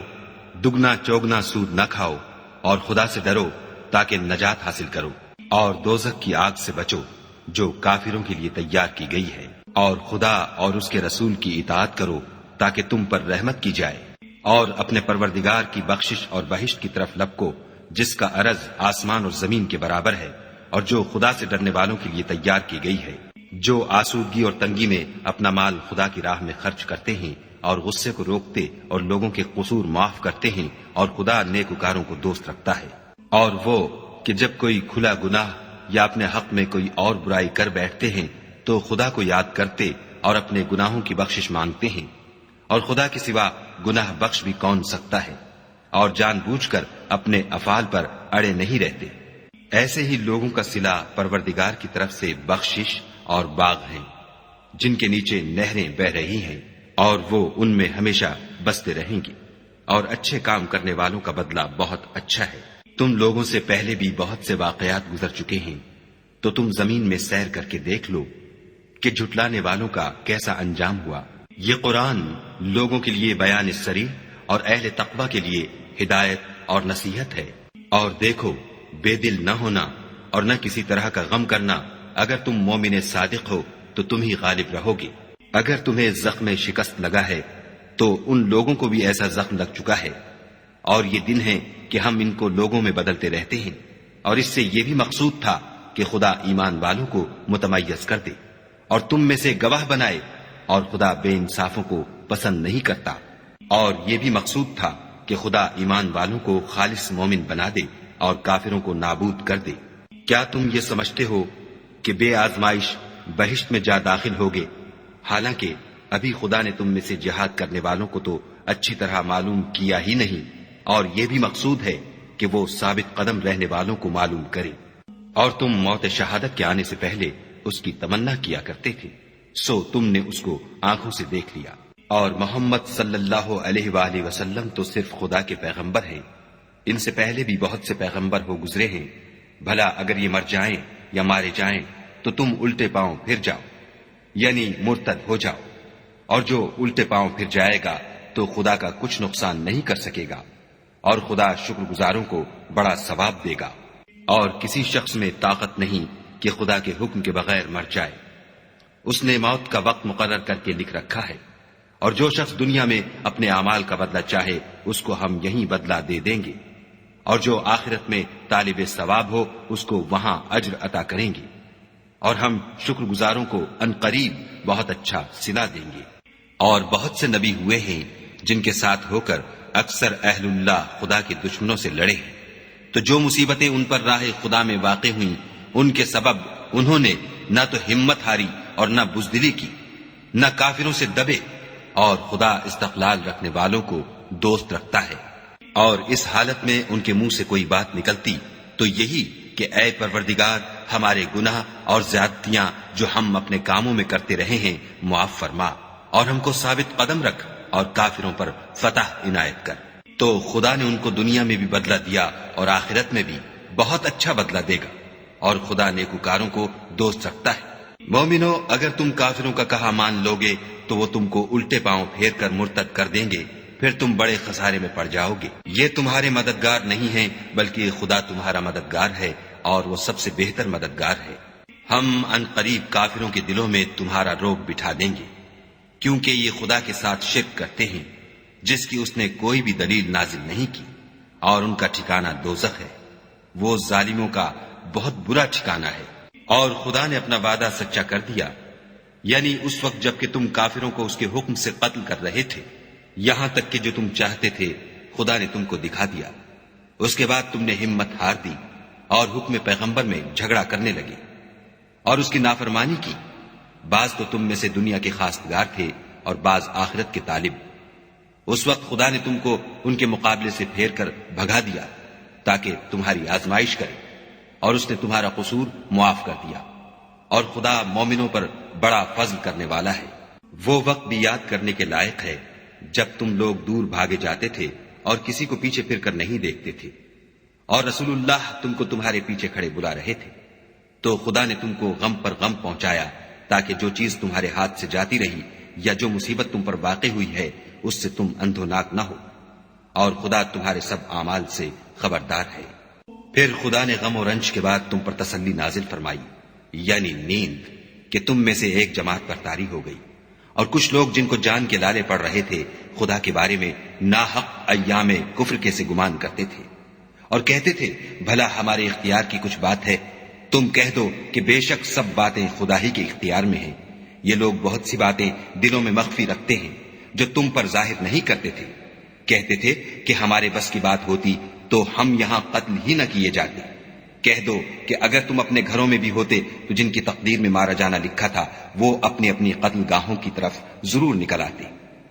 دگنا چوگنا سود نہ کھاؤ اور خدا سے ڈرو تاکہ نجات حاصل کرو، اور دوزخ کی آگ سے بچو جو کافروں کے لیے تیار کی گئی ہے، اور خدا اور اس کے رسول کی اطاعت کرو تاکہ تم پر رحمت کی جائے، اور اپنے پروردگار کی بخشش اور بہشت کی طرف لپکو جس کا عرض آسمان اور زمین کے برابر ہے، اور جو خدا سے ڈرنے والوں کے لیے تیار کی گئی ہے۔ جو آسودگی اور تنگی میں اپنا مال خدا کی راہ میں خرچ کرتے ہیں اور غصے کو روکتے اور لوگوں کے قصور معاف کرتے ہیں، اور خدا نیکوکاروں کو دوست رکھتا ہے۔ اور وہ کہ جب کوئی کھلا گناہ یا اپنے حق میں کوئی اور برائی کر بیٹھتے ہیں تو خدا کو یاد کرتے اور اپنے گناہوں کی بخشش مانگتے ہیں، اور خدا کے سوا گناہ بخش بھی کون سکتا ہے، اور جان بوجھ کر اپنے افعال پر اڑے نہیں رہتے، ایسے ہی لوگوں کا صلہ پروردگار کی طرف سے بخشش اور باغ ہیں جن کے نیچے نہریں بہ رہی ہیں، اور وہ ان میں ہمیشہ بستے رہیں گے، اور اچھے کام کرنے والوں کا بدلہ بہت اچھا ہے۔ تم لوگوں سے پہلے بھی بہت سے واقعات گزر چکے ہیں، تو تم زمین میں سیر کر کے دیکھ لو کہ جھٹلانے والوں کا کیسا انجام ہوا۔ یہ قرآن لوگوں کے لیے بیان صریح اور اہل تقوی کے لیے ہدایت اور نصیحت ہے۔ اور دیکھو، بے دل نہ ہونا اور نہ کسی طرح کا غم کرنا، اگر تم مومن صادق ہو تو تم ہی غالب رہو گے۔ اگر تمہیں زخم شکست لگا ہے تو ان لوگوں کو بھی ایسا زخم لگ چکا ہے، اور یہ دن ہے کہ ہم ان کو لوگوں میں بدلتے رہتے ہیں، اور اس سے یہ بھی مقصود تھا کہ خدا ایمان والوں کو متمیز کر دے اور تم میں سے گواہ بنائے، اور خدا بے انصافوں کو پسند نہیں کرتا، اور یہ بھی مقصود تھا کہ خدا ایمان والوں کو خالص مومن بنا دے اور کافروں کو نابود کر دے۔ کیا تم یہ سمجھتے ہو کہ بے آزمائش بہشت میں جا داخل ہوگے، حالانکہ ابھی خدا نے تم میں سے جہاد کرنے والوں کو تو اچھی طرح معلوم کیا ہی نہیں، اور یہ بھی مقصود ہے کہ وہ ثابت قدم رہنے والوں کو معلوم کرے۔ اور تم موت شہادت کے آنے سے پہلے اس کی تمنا کیا کرتے تھے، سو تم نے اس کو آنکھوں سے دیکھ لیا۔ اور محمد صلی اللہ علیہ وآلہ وسلم تو صرف خدا کے پیغمبر ہیں، ان سے پہلے بھی بہت سے پیغمبر ہو گزرے ہیں، بھلا اگر یہ مر جائیں یا مارے جائیں تو تم الٹے پاؤں پھر جاؤ، یعنی مرتد ہو جاؤ، اور جو الٹے پاؤں پھر جائے گا تو خدا کا کچھ نقصان نہیں کر سکے گا، اور خدا شکر گزاروں کو بڑا ثواب دے گا۔ اور کسی شخص میں طاقت نہیں کہ خدا کے حکم کے بغیر مر جائے، اس نے موت کا وقت مقرر کر کے لکھ رکھا ہے، اور جو شخص دنیا میں اپنے اعمال کا بدلہ چاہے اس کو ہم یہیں بدلہ دے دیں گے، اور جو آخرت میں طالب ثواب ہو اس کو وہاں اجر عطا کریں گے، اور ہم شکر گزاروں کو عنقریب بہت اچھا صلہ دیں گے۔ اور بہت سے نبی ہوئے ہیں جن کے ساتھ ہو کر اکثر اہل اللہ خدا کے دشمنوں سے لڑے ہیں، تو جو مصیبتیں ان پر راہ خدا میں واقع ہوئیں ان کے سبب انہوں نے نہ تو ہمت ہاری اور نہ بزدلی کی، نہ کافروں سے دبے، اور خدا استقلال رکھنے والوں کو دوست رکھتا ہے۔ اور اس حالت میں ان کے منہ سے کوئی بات نکلتی تو یہی کہ اے پروردگار، ہمارے گناہ اور زیادتیاں جو ہم اپنے کاموں میں کرتے رہے ہیں معاف فرما، اور ہم کو ثابت قدم رکھ اور کافروں پر فتح عنایت کر۔ تو خدا نے ان کو دنیا میں بھی بدلہ دیا اور آخرت میں بھی بہت اچھا بدلہ دے گا، اور خدا نیکوکاروں کو دوست رکھتا ہے۔ مومنو، اگر تم کافروں کا کہا مان لوگے تو وہ تم کو الٹے پاؤں پھیر کر مرتد کر دیں گے، پھر تم بڑے خسارے میں پڑ جاؤ گے۔ یہ تمہارے مددگار نہیں ہیں بلکہ خدا تمہارا مددگار ہے، اور وہ سب سے بہتر مددگار ہے۔ ہم ان قریب کافروں کے دلوں میں تمہارا روب بٹھا دیں گے، کیونکہ یہ خدا کے ساتھ شرک کرتے ہیں جس کی اس نے کوئی بھی دلیل نازل نہیں کی، اور ان کا ٹھکانہ دوزخ ہے، وہ ظالموں کا بہت برا ٹھکانہ ہے۔ اور خدا نے اپنا وعدہ سچا کر دیا، یعنی اس وقت جب کہ تم کافروں کو اس کے حکم سے قتل کر رہے تھے، یہاں تک کہ جو تم چاہتے تھے خدا نے تم کو دکھا دیا۔ اس کے بعد تم نے ہمت ہار دی اور حکم پیغمبر میں جھگڑا کرنے لگے اور اس کی نافرمانی کی۔ بعض تو تم میں سے دنیا کے خواستگار تھے اور بعض آخرت کے طالب۔ اس وقت خدا نے تم کو ان کے مقابلے سے پھیر کر بھگا دیا تاکہ تمہاری آزمائش کرے، اور اس نے تمہارا قصور معاف کر دیا، اور خدا مومنوں پر بڑا فضل کرنے والا ہے۔ وہ وقت بھی یاد کرنے کے لائق ہے جب تم لوگ دور بھاگے جاتے تھے اور کسی کو پیچھے پھر کر نہیں دیکھتے تھے، اور رسول اللہ تم کو تمہارے پیچھے کھڑے بلا رہے تھے، تو خدا نے تم کو غم پر غم پہنچایا تاکہ جو چیز تمہارے ہاتھ سے جاتی رہی یا جو مصیبت تم پر واقع ہوئی ہے اس سے تم اندھوناک نہ ہو، اور خدا تمہارے سب اعمال سے خبردار ہے۔ پھر خدا نے غم و رنج کے بعد تم پر تسلی نازل فرمائی، یعنی نیند، کہ تم میں سے ایک جماعت پر طاری ہو گئی، اور کچھ لوگ جن کو جان کے لالے پڑ رہے تھے خدا کے بارے میں ناحق ایام کفر کے سے گمان کرتے تھے، اور کہتے تھے بھلا ہمارے اختیار کی کچھ بات ہے؟ تم کہہ دو کہ بے شک سب باتیں خدا ہی کے اختیار میں ہیں۔ یہ لوگ بہت سی باتیں دلوں میں مخفی رکھتے ہیں جو تم پر ظاہر نہیں کرتے تھے۔ کہتے تھے کہ ہمارے بس کی بات ہوتی تو ہم یہاں قتل ہی نہ کیے جاتے، کہہ دو کہ اگر تم اپنے گھروں میں بھی ہوتے تو جن کی تقدیر میں مارا جانا لکھا تھا وہ اپنی اپنی قتل گاہوں کی طرف ضرور نکل آتے۔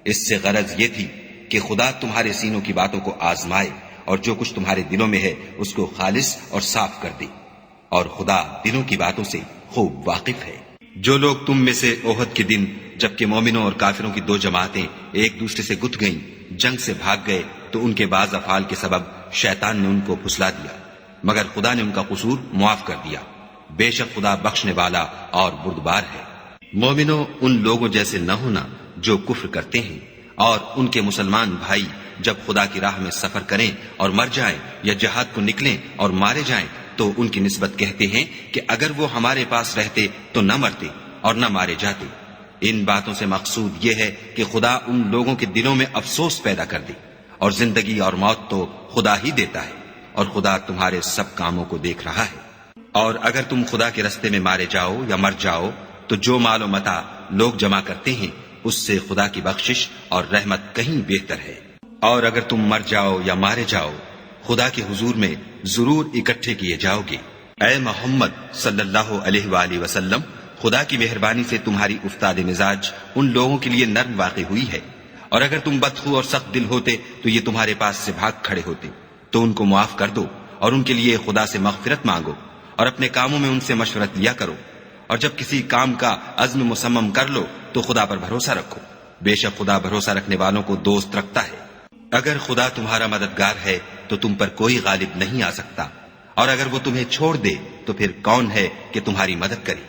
اس سے غرض یہ تھی کہ خدا تمہارے سینوں کی باتوں کو آزمائے اور جو کچھ تمہارے دلوں میں ہے اس کو خالص اور صاف کر دے، اور خدا دلوں کی باتوں سے خوب واقف ہے۔ جو لوگ تم میں سے احد کے دن جبکہ مومنوں اور کافروں کی دو جماعتیں ایک دوسرے سے گتھ گئیں جنگ سے بھاگ گئے تو ان کے بعض افعال کے سبب شیطان نے ان کو پھسلا دیا، مگر خدا نے ان کا قصور معاف کر دیا۔ بے شک خدا بخشنے والا اور بردبار ہے۔ مومنوں، ان لوگوں جیسے نہ ہونا جو کفر کرتے ہیں، اور ان کے مسلمان بھائی جب خدا کی راہ میں سفر کریں اور مر جائیں یا جہاد کو نکلیں اور مارے جائیں تو ان کی نسبت کہتے ہیں کہ اگر وہ ہمارے پاس رہتے تو نہ مرتے اور نہ مارے جاتے۔ ان باتوں سے مقصود یہ ہے کہ خدا ان لوگوں کے دلوں میں افسوس پیدا کر دے، اور زندگی اور موت تو خدا ہی دیتا ہے، اور خدا تمہارے سب کاموں کو دیکھ رہا ہے۔ اور اگر تم خدا کے رستے میں مارے جاؤ یا مر جاؤ تو جو مال و متاع لوگ جمع کرتے ہیں اس سے خدا کی بخشش اور رحمت کہیں بہتر ہے۔ اور اگر تم مر جاؤ یا مارے جاؤ خدا کے حضور میں ضرور اکٹھے کیے جاؤ گے۔ اے محمد صلی اللہ علیہ وآلہ وسلم، خدا کی مہربانی سے تمہاری افتاد مزاج ان لوگوں کے لیے نرم واقع ہوئی ہے، اور اگر تم بدخو اور سخت دل ہوتے تو یہ تمہارے پاس سے بھاگ کھڑے ہوتے، تو ان کو معاف کر دو اور ان کے لیے خدا سے مغفرت مانگو، اور اپنے کاموں میں ان سے مشورت لیا کرو، اور جب کسی کام کا عزم مصمم کر لو تو خدا پر بھروسہ رکھو، بے شک خدا بھروسہ رکھنے والوں کو دوست رکھتا ہے۔ اگر خدا تمہارا مددگار ہے تو تم پر کوئی غالب نہیں آ سکتا، اور اگر وہ تمہیں چھوڑ دے تو پھر کون ہے کہ تمہاری مدد کرے؟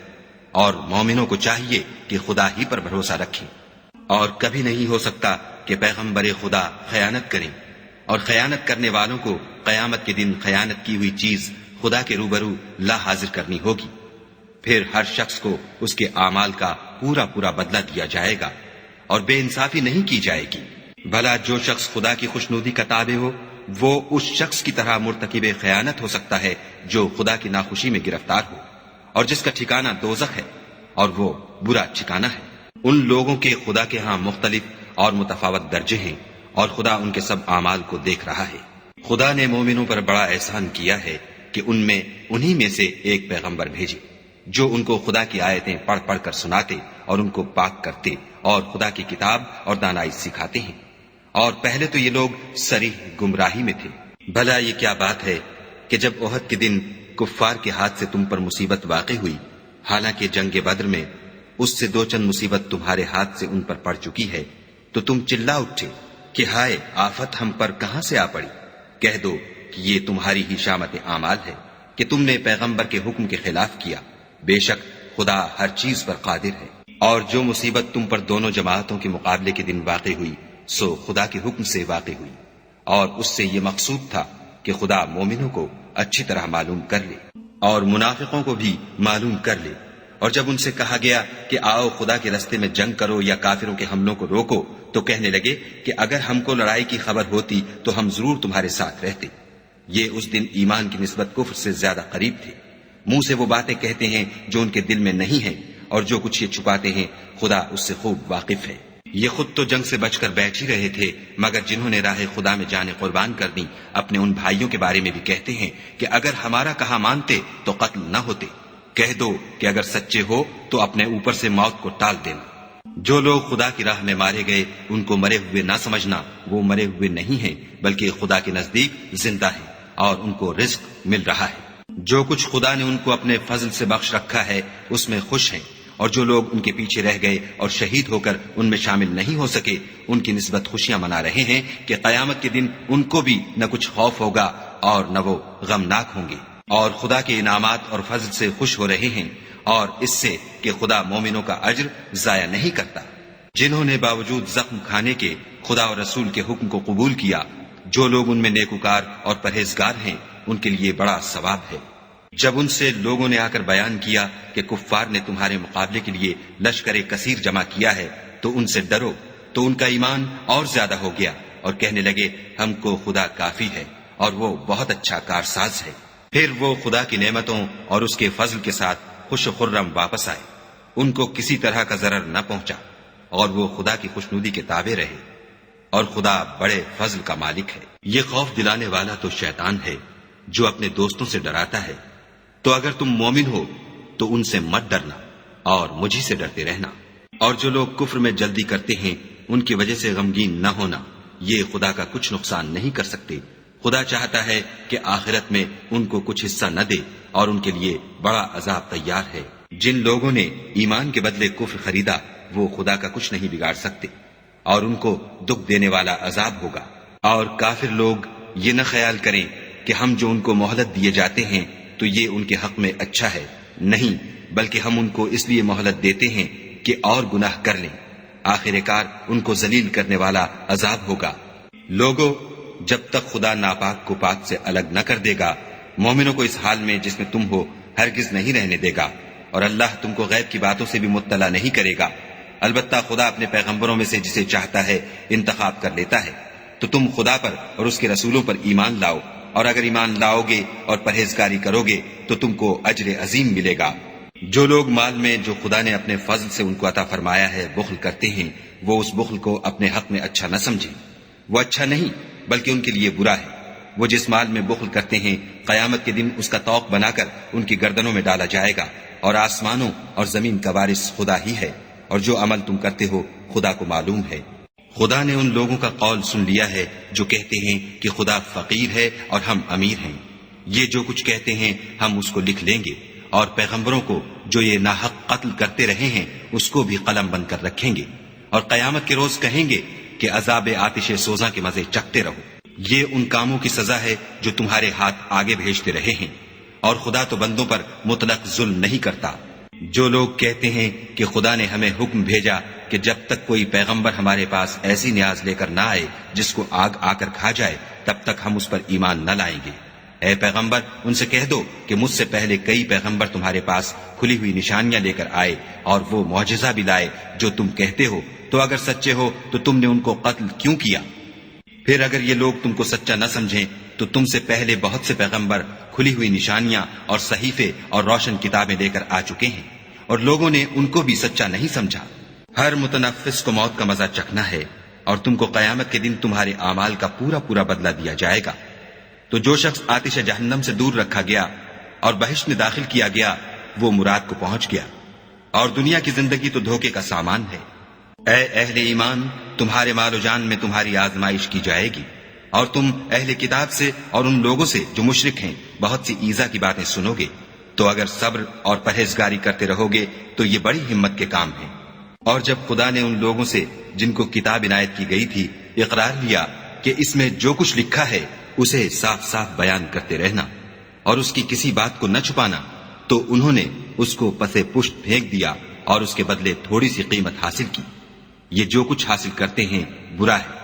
اور مومنوں کو چاہیے کہ خدا ہی پر بھروسہ رکھیں، اور کبھی نہیں ہو سکتا کہ پیغمبر خدا خیانت کریں، اور خیانت کرنے والوں کو قیامت کے دن خیانت کی ہوئی چیز خدا کے روبرو لا حاضر کرنی ہوگی، پھر ہر شخص کو اس کے اعمال کا پورا پورا بدلہ دیا جائے گا، اور بے انصافی نہیں کی جائے گی۔ بھلا جو شخص خدا کی خوشنودی کا تابع ہو وہ اس شخص کی طرح مرتکب خیانت ہو سکتا ہے جو خدا کی ناخوشی میں گرفتار ہو، اور جس کا ٹھکانہ دوزخ ہے، اور وہ برا ٹھکانہ ہے۔ ان لوگوں کے خدا کے ہاں مختلف اور متفاوت درجے ہیں، اور خدا ان کے سب اعمال کو دیکھ رہا ہے۔ خدا نے مومنوں پر بڑا احسان کیا ہے کہ ان میں انہی میں سے ایک پیغمبر بھیجے جو ان کو خدا کی آیتیں پڑھ پڑھ کر سناتے اور ان کو پاک کرتے اور خدا کی کتاب اور دانائی سکھاتے ہیں، اور پہلے تو یہ لوگ صریح گمراہی میں تھے۔ بھلا یہ کیا بات ہے کہ جب احد کے دن کفار کے ہاتھ سے تم پر مصیبت واقع ہوئی، حالانکہ جنگ بدر میں اس سے دو چند مصیبت تمہارے ہاتھ سے ان پر پڑ چکی ہے، تو تم چلا اٹھے کہ ہائے آفت ہم پر کہاں سے آ پڑی؟ کہہ دو کہ یہ تمہاری ہی شامت اعمال ہے کہ تم نے پیغمبر کے حکم کے خلاف کیا، بے شک خدا ہر چیز پر قادر ہے۔ اور جو مصیبت تم پر دونوں جماعتوں کے مقابلے کے دن واقع ہوئی سو خدا کے حکم سے واقع ہوئی، اور اس سے یہ مقصود تھا کہ خدا مومنوں کو اچھی طرح معلوم کر لے اور منافقوں کو بھی معلوم کر لے۔ اور جب ان سے کہا گیا کہ آؤ خدا کے رستے میں جنگ کرو یا کافروں کے حملوں کو روکو تو کہنے لگے کہ اگر ہم کو لڑائی کی خبر ہوتی تو ہم ضرور تمہارے ساتھ رہتے۔ یہ اس دن ایمان کی نسبت کفر سے زیادہ قریب تھے۔ منہ سے وہ باتیں کہتے ہیں جو ان کے دل میں نہیں ہیں، اور جو کچھ یہ چھپاتے ہیں خدا اس سے خوب واقف ہے۔ یہ خود تو جنگ سے بچ کر بیٹھ ہی رہے تھے، مگر جنہوں نے راہ خدا میں جانیں قربان کر دی اپنے ان بھائیوں کے بارے میں بھی کہتے ہیں کہ اگر ہمارا کہا مانتے تو قتل نہ ہوتے۔ کہہ دو کہ اگر سچے ہو تو اپنے اوپر سے موت کو ٹال دینا۔ جو لوگ خدا کی راہ میں مارے گئے ان کو مرے ہوئے نہ سمجھنا، وہ مرے ہوئے نہیں ہیں بلکہ خدا کے نزدیک زندہ ہیں اور ان کو رزق مل رہا ہے۔ جو کچھ خدا نے ان کو اپنے فضل سے بخش رکھا ہے اس میں خوش ہیں، اور جو لوگ ان کے پیچھے رہ گئے اور شہید ہو کر ان میں شامل نہیں ہو سکے ان کی نسبت خوشیاں منا رہے ہیں کہ قیامت کے دن ان کو بھی نہ کچھ خوف ہوگا اور نہ وہ غمناک ہوں گے، اور خدا کے انعامات اور فضل سے خوش ہو رہے ہیں، اور اس سے کہ خدا مومنوں کا اجر ضائع نہیں کرتا۔ جنہوں نے باوجود زخم کھانے کے خدا اور رسول کے حکم کو قبول کیا، جو لوگ ان میں نیکوکار اور پرہیزگار ہیں ان کے لیے بڑا ثواب ہے۔ جب ان سے لوگوں نے آ کر بیان کیا کہ کفار نے تمہارے مقابلے کے لیے لشکر کثیر جمع کیا ہے تو ان سے ڈرو، تو ان کا ایمان اور زیادہ ہو گیا اور کہنے لگے ہم کو خدا کافی ہے اور وہ بہت اچھا کارساز ہے۔ پھر وہ خدا کی نعمتوں اور اس کے فضل کے ساتھ خوش و خرم واپس آئے، ان کو کسی طرح کا ضرر نہ پہنچا، اور وہ خدا کی خوشنودی کے تابع رہے، اور خدا بڑے فضل کا مالک ہے۔ یہ خوف دلانے والا تو شیطان ہے جو اپنے دوستوں سے ڈراتا ہے تو اگر تم مومن ہو تو ان سے مت ڈرنا اور مجھی سے ڈرتے رہنا، اور جو لوگ کفر میں جلدی کرتے ہیں ان کی وجہ سے غمگین نہ ہونا، یہ خدا کا کچھ نقصان نہیں کر سکتے۔ خدا چاہتا ہے کہ آخرت میں ان کو کچھ حصہ نہ دے اور ان کے لیے بڑا عذاب تیار ہے۔ جن لوگوں نے ایمان کے بدلے کفر خریدا وہ خدا کا کچھ نہیں بگاڑ سکتے، اور ان کو دکھ دینے والا عذاب ہوگا۔ اور کافر لوگ یہ نہ خیال کریں کہ ہم جو ان کو مہلت دیے جاتے ہیں تو یہ ان کے حق میں اچھا ہے، نہیں، بلکہ ہم ان کو اس لیے مہلت دیتے ہیں کہ اور گناہ کر لیں، آخر کار ان کو ذلیل کرنے والا عذاب ہوگا۔ لوگو، جب تک خدا ناپاک کو پاک سے الگ نہ کر دے گا، مومنوں کو اس حال میں جس میں تم ہو ہرگز نہیں رہنے دے گا، اور اللہ تم کو غیب کی باتوں سے بھی مطلع نہیں کرے گا۔ البتہ خدا اپنے پیغمبروں میں سے جسے چاہتا ہے انتخاب کر لیتا ہے۔ تو تم خدا پر اور اس کے رسولوں پر ایمان لاؤ، اور اگر ایمان لاؤ گے اور پرہیزگاری کرو گے تو تم کو اجر عظیم ملے گا۔ جو لوگ مال میں جو خدا نے اپنے فضل سے ان کو عطا فرمایا ہے بخل کرتے ہیں، وہ اس بخل کو اپنے حق میں اچھا نہ سمجھیں، وہ اچھا نہیں بلکہ ان کے لیے برا ہے۔ وہ جس مال میں بخل کرتے ہیں قیامت کے دن اس کا طوق بنا کر ان کی گردنوں میں ڈالا جائے گا، اور آسمانوں اور زمین کا وارث خدا ہی ہے، اور جو عمل تم کرتے ہو خدا کو معلوم ہے۔ خدا نے ان لوگوں کا قول سن لیا ہے جو کہتے ہیں کہ خدا فقیر ہے اور ہم امیر ہیں۔ یہ جو کچھ کہتے ہیں ہم اس کو لکھ لیں گے، اور پیغمبروں کو جو یہ ناحق قتل کرتے رہے ہیں اس کو بھی قلم بند کر رکھیں گے، اور قیامت کے روز کہیں گے کہ عذاب آتش سوزاں کے مزے چکھتے رہو۔ یہ ان کاموں کی سزا ہے جو تمہارے ہاتھ آگے بھیجتے رہے ہیں، اور خدا تو بندوں پر مطلق ظلم نہیں کرتا۔ جو لوگ کہتے ہیں کہ خدا نے ہمیں حکم بھیجا کہ جب تک کوئی پیغمبر ہمارے پاس ایسی نیاز لے کر نہ آئے جس کو آگ آ کر کھا جائے تب تک ہم اس پر ایمان نہ لائیں گے، اے پیغمبر ان سے کہہ دو کہ مجھ سے پہلے کئی پیغمبر تمہارے پاس کھلی ہوئی نشانیاں لے کر آئے اور وہ معجزہ بھی لائے جو تم کہتے ہو، تو اگر سچے ہو تو تم نے ان کو قتل کیوں کیا؟ پھر اگر یہ لوگ تم کو سچا نہ سمجھیں تو تم سے پہلے بہت سے پیغمبر کھلی ہوئی نشانیاں اور صحیفے اور روشن کتابیں لے کر آ چکے ہیں، اور لوگوں نے ان کو بھی سچا نہیں سمجھا۔ ہر متنفس کو موت کا مزہ چکھنا ہے، اور تم کو قیامت کے دن تمہارے اعمال کا پورا پورا بدلہ دیا جائے گا۔ تو جو شخص آتش جہنم سے دور رکھا گیا اور بہشت میں داخل کیا گیا وہ مراد کو پہنچ گیا، اور دنیا کی زندگی تو دھوکے کا سامان ہے۔ اے اہل ایمان، تمہارے مال و جان میں تمہاری آزمائش کی جائے گی، اور تم اہل کتاب سے اور ان لوگوں سے جو مشرک ہیں بہت سی ایذا کی باتیں سنو گے، تو اگر صبر اور پرہیزگاری کرتے رہو گے تو یہ بڑی ہمت کے کام ہیں۔ اور جب خدا نے ان لوگوں سے جن کو کتاب عنایت کی گئی تھی اقرار لیا کہ اس میں جو کچھ لکھا ہے اسے صاف صاف بیان کرتے رہنا اور اس کی کسی بات کو نہ چھپانا، تو انہوں نے اس کو پسے پشت پھینک دیا اور اس کے بدلے تھوڑی سی قیمت حاصل کی۔ یہ جو کچھ حاصل کرتے ہیں برا ہے۔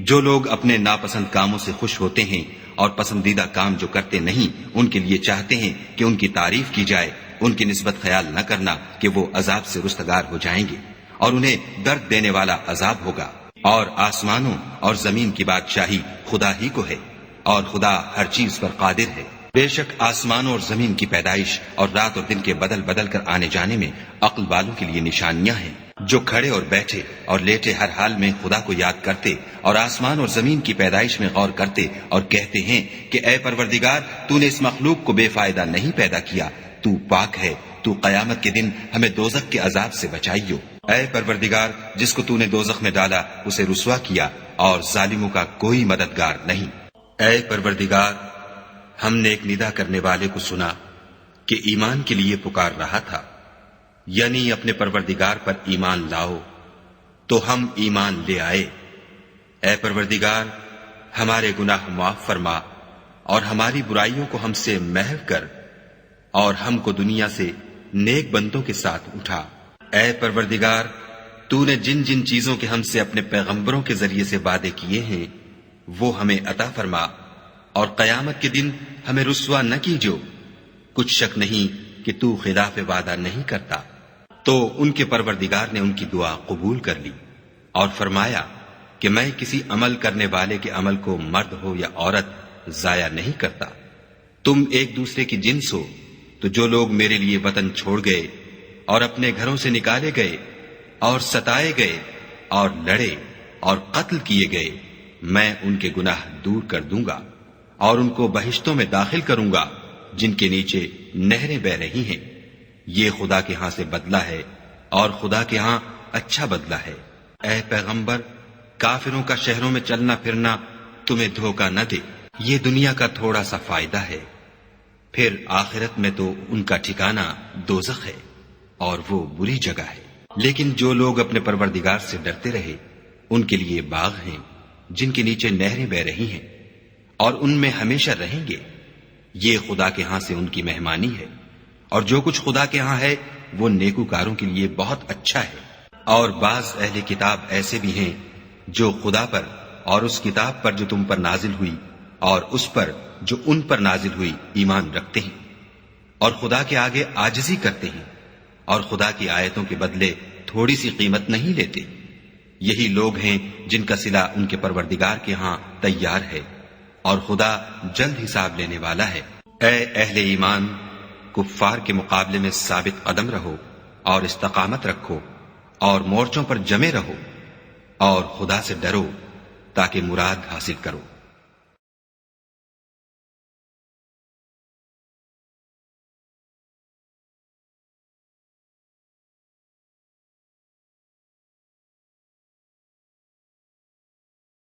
جو لوگ اپنے ناپسند کاموں سے خوش ہوتے ہیں اور پسندیدہ کام جو کرتے نہیں ان کے لیے چاہتے ہیں کہ ان کی تعریف کی جائے، ان کی نسبت خیال نہ کرنا کہ وہ عذاب سے رستگار ہو جائیں گے اور انہیں درد دینے والا عذاب ہوگا۔ اور آسمانوں اور زمین کی بادشاہی خدا ہی کو ہے، اور خدا ہر چیز پر قادر ہے۔ بے شک آسمانوں اور زمین کی پیدائش اور رات اور دن کے بدل بدل کر آنے جانے میں عقل والوں کے لیے نشانیاں ہیں۔ جو کھڑے اور بیٹھے اور لیٹے ہر حال میں خدا کو یاد کرتے اور آسمان اور زمین کی پیدائش میں غور کرتے اور کہتے ہیں کہ اے پروردگار، تو نے اس مخلوق کو بے فائدہ نہیں پیدا کیا، تو پاک ہے، تو قیامت کے دن ہمیں دوزخ کے عذاب سے بچائیو۔ اے پروردگار، جس کو تو نے دوزخ میں ڈالا اسے رسوا کیا اور ظالموں کا کوئی مددگار نہیں۔ اے پروردگار، ہم نے ایک ندا کرنے والے کو سنا کہ ایمان کے لیے پکار رہا تھا، یعنی اپنے پروردگار پر ایمان لاؤ، تو ہم ایمان لے آئے۔ اے پروردگار، ہمارے گناہ معاف فرما اور ہماری برائیوں کو ہم سے محو کر، اور ہم کو دنیا سے نیک بندوں کے ساتھ اٹھا۔ اے پروردگار، تو نے جن جن چیزوں کے ہم سے اپنے پیغمبروں کے ذریعے سے وعدے کیے ہیں وہ ہمیں عطا فرما، اور قیامت کے دن ہمیں رسوا نہ کیجو۔ کچھ شک نہیں کہ تو خلاف وعدہ نہیں کرتا۔ تو ان کے پروردگار نے ان کی دعا قبول کر لی اور فرمایا کہ میں کسی عمل کرنے والے کے عمل کو مرد ہو یا عورت ضائع نہیں کرتا۔ تم ایک دوسرے کی جنس ہو، تو جو لوگ میرے لیے وطن چھوڑ گئے اور اپنے گھروں سے نکالے گئے اور ستائے گئے اور لڑے اور قتل کیے گئے، میں ان کے گناہ دور کر دوں گا اور ان کو بہشتوں میں داخل کروں گا، جن کے نیچے نہریں بہ رہی ہیں، یہ خدا کے ہاں سے بدلہ ہے اور خدا کے ہاں اچھا بدلہ ہے۔ اے پیغمبر، کافروں کا شہروں میں چلنا پھرنا تمہیں دھوکہ نہ دے، یہ دنیا کا تھوڑا سا فائدہ ہے، پھر آخرت میں تو ان کا ٹھکانہ دوزخ ہے اور وہ بری جگہ ہے۔ لیکن جو لوگ اپنے پروردگار سے ڈرتے رہے ان کے لیے باغ ہیں جن کے نیچے نہریں بہ رہی ہیں اور ان میں ہمیشہ رہیں گے، یہ خدا کے ہاں سے ان کی مہمانی ہے، اور جو کچھ خدا کے ہاں ہے وہ نیکوکاروں کے لیے بہت اچھا ہے۔ اور بعض اہل کتاب ایسے بھی ہیں جو خدا پر اور اس کتاب پر جو تم پر نازل ہوئی اور اس پر جو ان پر نازل ہوئی ایمان رکھتے ہیں، اور خدا کے آگے عاجزی کرتے ہیں اور خدا کی آیتوں کے بدلے تھوڑی سی قیمت نہیں لیتے۔ یہی لوگ ہیں جن کا صلہ ان کے پروردگار کے ہاں تیار ہے، اور خدا جلد حساب لینے والا ہے۔ اے اہل ایمان، کفار کے مقابلے میں ثابت قدم رہو اور استقامت رکھو اور مورچوں پر جمے رہو اور خدا سے ڈرو تاکہ مراد حاصل کرو۔